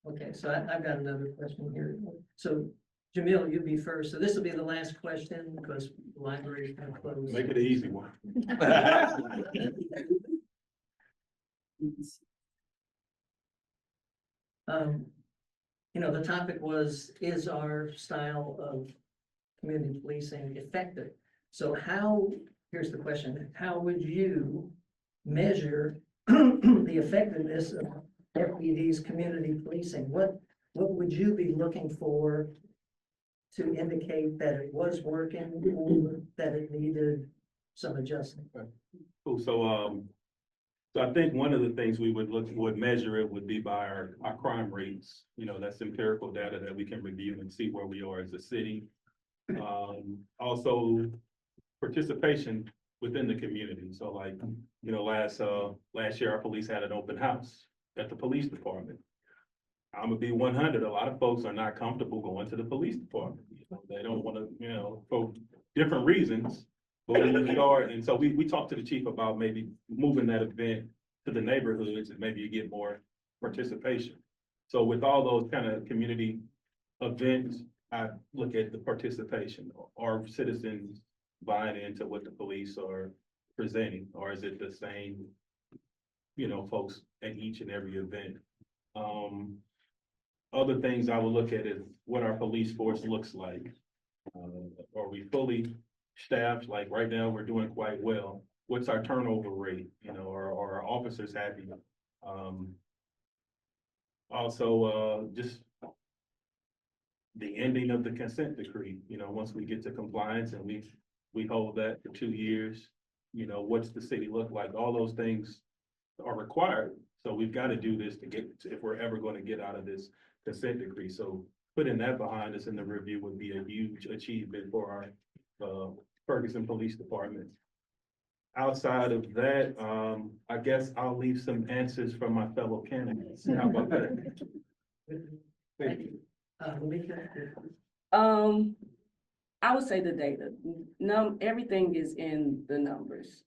Okay, so I've got another question here. So Jamil, you'll be first. So this will be the last question because the library is gonna close. Make it an easy one. You know, the topic was, is our style of community policing effective? So here's the question, how would you measure the effectiveness of FPD's community policing? What would you be looking for to indicate that it was working or that it needed some adjustment? Cool, so I think one of the things we would measure it would be by our crime rates. You know, that's empirical data that we can review and see where we are as a city. Also participation within the community. So like, you know, last year, our police had an open house at the police department. I'm gonna be 100. A lot of folks are not comfortable going to the police department. You know, they don't wanna, you know, for different reasons. But when we start, and so we talked to the chief about maybe moving that event to the neighborhoods and maybe you get more participation. So with all those kind of community events, I look at the participation. Are citizens buying into what the police are presenting, or is it the same, you know, folks at each and every event? Other things I would look at is what our police force looks like. Are we fully staffed? Like right now, we're doing quite well. What's our turnover rate? You know, are our officers happy? Also, just the ending of the consent decree, you know, once we get to compliance and we hold that for 2 years, you know, what's the city look like? All those things are required. So we've got to do this to get, if we're ever going to get out of this consent decree. So putting that behind us in the review would be a huge achievement for our Ferguson Police Department. Outside of that, I guess I'll leave some answers for my fellow candidates. How about that? Thank you. Malika? I would say the data. Everything is in the numbers.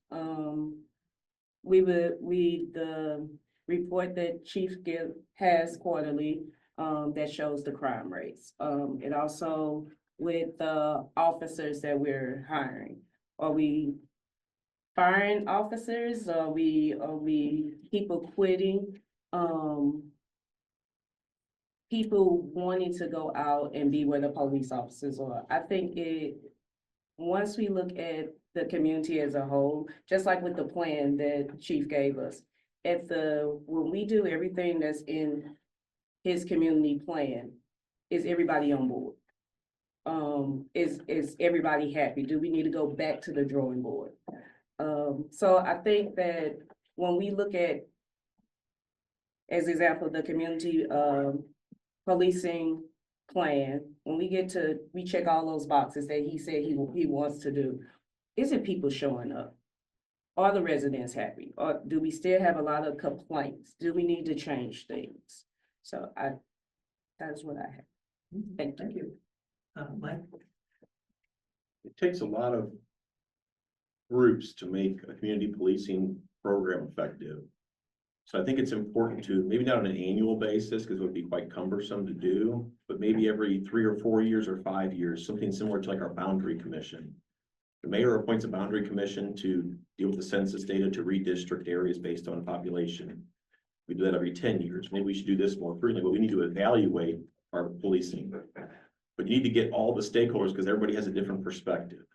The report that Chief has quarterly, that shows the crime rates. And also with the officers that we're hiring. Are we firing officers? Are we people quitting? People wanting to go out and be where the police officers are. I think once we look at the community as a whole, just like with the plan that Chief gave us, when we do everything that's in his community plan, is everybody on board? Is everybody happy? Do we need to go back to the drawing board? So I think that when we look at, as example, the community, policing plan, when we check all those boxes that he said he wants to do, is it people showing up? Are the residents happy? Or do we still have a lot of complaints? Do we need to change things? So that's what I have. Thank you. Mike? It takes a lot of groups to make a community policing program effective. So I think it's important to, maybe not on an annual basis, because it would be quite cumbersome to do, but maybe every 3 or 4 years or 5 years, something similar to like our boundary commission. The mayor appoints a boundary commission to deal with the census data to redistrict areas based on population. We do that every 10 years. Maybe we should do this more frequently, but we need to evaluate our policing. But you need to get all the stakeholders because everybody has a different perspective.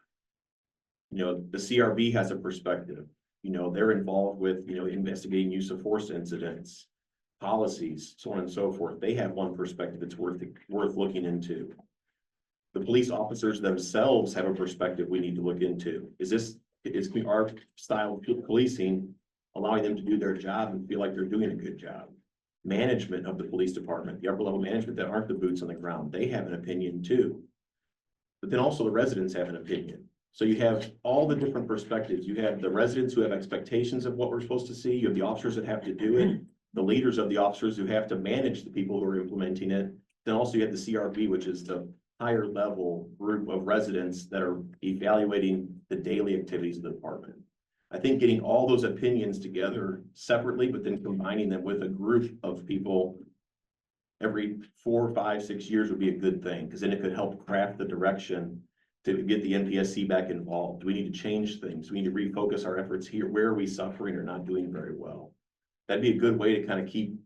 You know, the CRB has a perspective. You know, they're involved with, you know, investigating use of force incidents, policies, so on and so forth. They have one perspective that's worth looking into. The police officers themselves have a perspective we need to look into. Is our style of policing allowing them to do their job and feel like they're doing a good job. Management of the police department, the upper level management that aren't the boots on the ground, they have an opinion too. But then also the residents have an opinion. So you have all the different perspectives. You have the residents who have expectations of what we're supposed to see. You have the officers that have to do it, the leaders of the officers who have to manage the people who are implementing it. Then also you have the CRB, which is the higher level group of residents that are evaluating the daily activities of the department. I think getting all those opinions together separately, but then combining them with a group of people every 4, 5, 6 years would be a good thing, because then it could help craft the direction to get the NPSC back involved. Do we need to change things? Do we need to refocus our efforts here? Where are we suffering or not doing very well? That'd be a good way to kind of keep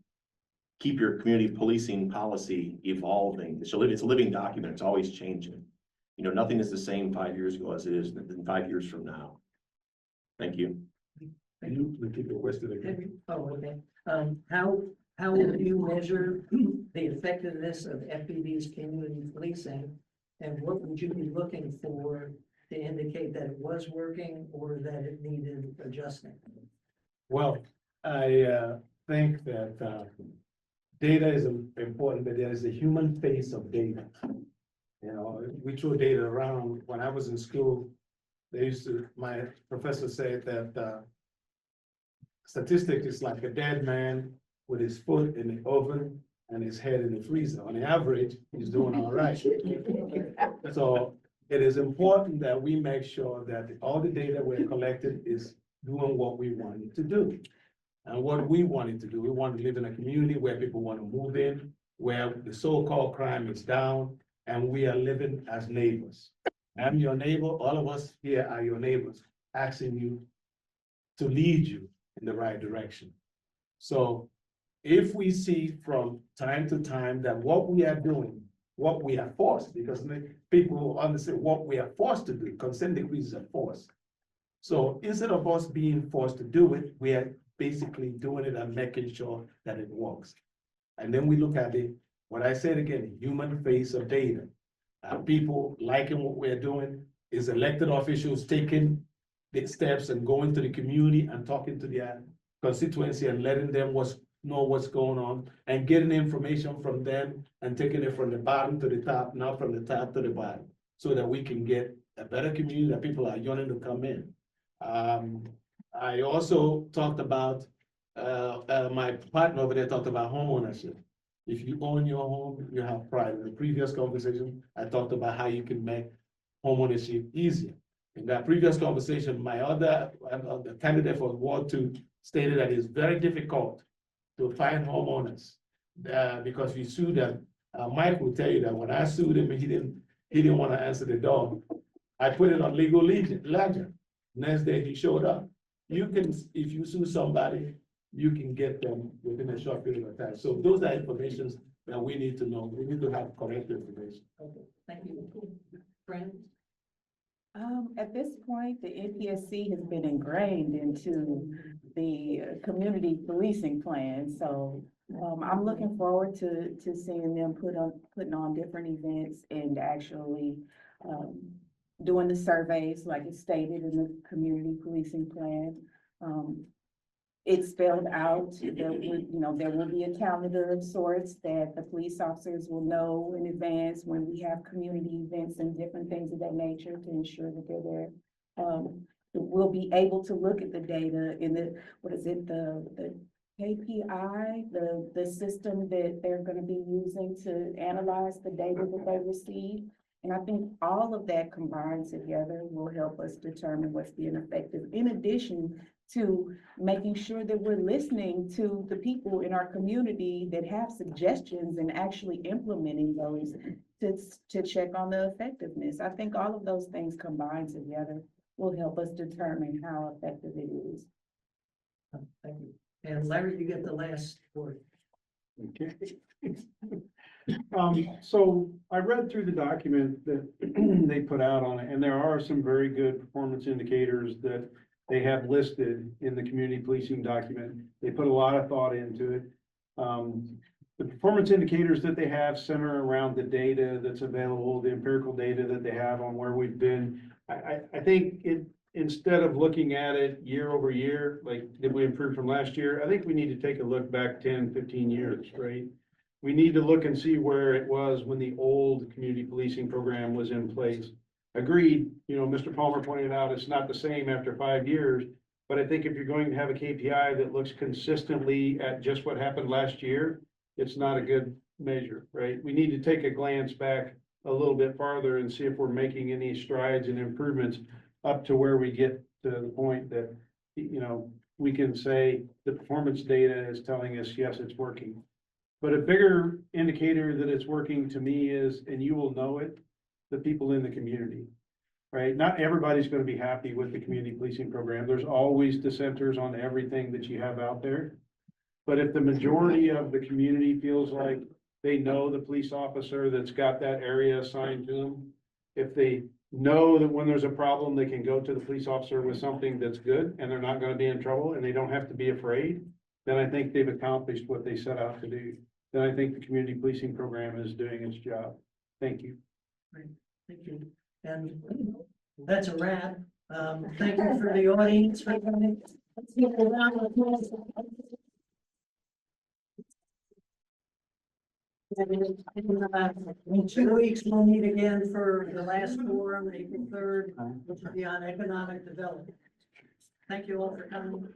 your community policing policy evolving. It's a living document. It's always changing. You know, nothing is the same 5 years ago as it is in 5 years from now. Thank you. Can you repeat the question again? Oh, okay. How will you measure the effectiveness of FPV's community policing? And what would you be looking for to indicate that it was working or that it needed adjusting? Well, I think that data is important, but there is a human face of data. You know, we throw data around. When I was in school, my professor said that statistics is like a dead man with his foot in the oven and his head in the freezer. On the average, he's doing all right. So it is important that we make sure that all the data we're collecting is doing what we want it to do. And what we want it to do, we want to live in a community where people want to move in, where the so-called crime is down, and we are living as neighbors. I'm your neighbor, all of us here are your neighbors, asking you to lead you in the right direction. So if we see from time to time that what we are doing, what we are forced, because people understand what we are forced to do, consent decrees are forced. So instead of us being forced to do it, we are basically doing it and making sure that it works. And then we look at it, what I said again, human face of data. People liking what we're doing, is elected officials taking the steps and going to the community and talking to their constituency and letting them know what's going on and getting information from them and taking it from the bottom to the top, not from the top to the bottom, so that we can get a better community that people are yearning to come in. I also talked about, my partner over there talked about home ownership. If you own your home, you have pride. In the previous conversation, I talked about how you can make home ownership easier. In that previous conversation, the candidate for Ward 2 stated that it's very difficult to find homeowners because you sue them. Mike will tell you that when I sued him, he didn't want to answer the door. I put it on legal ledger. Next day he showed up. You can, if you sue somebody, you can get them within a short period of time. So those are information that we need to know. We need to have correct information. Okay, thank you. Fran? At this point, the NPSC has been ingrained into the community policing plan, so I'm looking forward to seeing them putting on different events and actually doing the surveys like it's stated in the community policing plan. It's spelled out that there will be a calendar of sorts that the police officers will know in advance when we have community events and different things of that nature to ensure that they're there. We'll be able to look at the data in the KPI, the system that they're going to be using to analyze the data that they receive. And I think all of that combined together will help us determine what's being effective, in addition to making sure that we're listening to the people in our community that have suggestions and actually implementing those to check on the effectiveness. I think all of those things combined together will help us determine how effective it is. Thank you. And Larry, you get the last word. Okay. So I read through the document that they put out on it, and there are some very good performance indicators that they have listed in the community policing document. They put a lot of thought into it. The performance indicators that they have center around the data that's available, the empirical data that they have on where we've been. I think it instead of looking at it year over year, like, did we improve from last year? I think we need to take a look back 10, 15 years, right? We need to look and see where it was when the old community policing program was in place. Agreed, Mr. Palmer pointed out, it's not the same after 5 years, but I think if you're going to have a KPI that looks consistently at just what happened last year, it's not a good measure, right? We need to take a glance back a little bit farther and see if we're making any strides and improvements up to where we get to the point that, we can say the performance data is telling us, yes, it's working. But a bigger indicator that it's working to me is, and you will know it, the people in the community, right? Not everybody's gonna be happy with the community policing program. There's always dissenters on everything that you have out there. But if the majority of the community feels like they know the police officer that's got that area assigned to them, if they know that when there's a problem, they can go to the police officer with something that's good and they're not gonna be in trouble and they don't have to be afraid, then I think they've accomplished what they set out to do. Then I think the community policing program is doing its job. Thank you. Thank you. And that's a wrap. Thank you for the audience for coming. Let's give a round of applause. In 2 weeks, we'll meet again for the last forum, April 3rd, which will be on economic development. Thank you all for coming.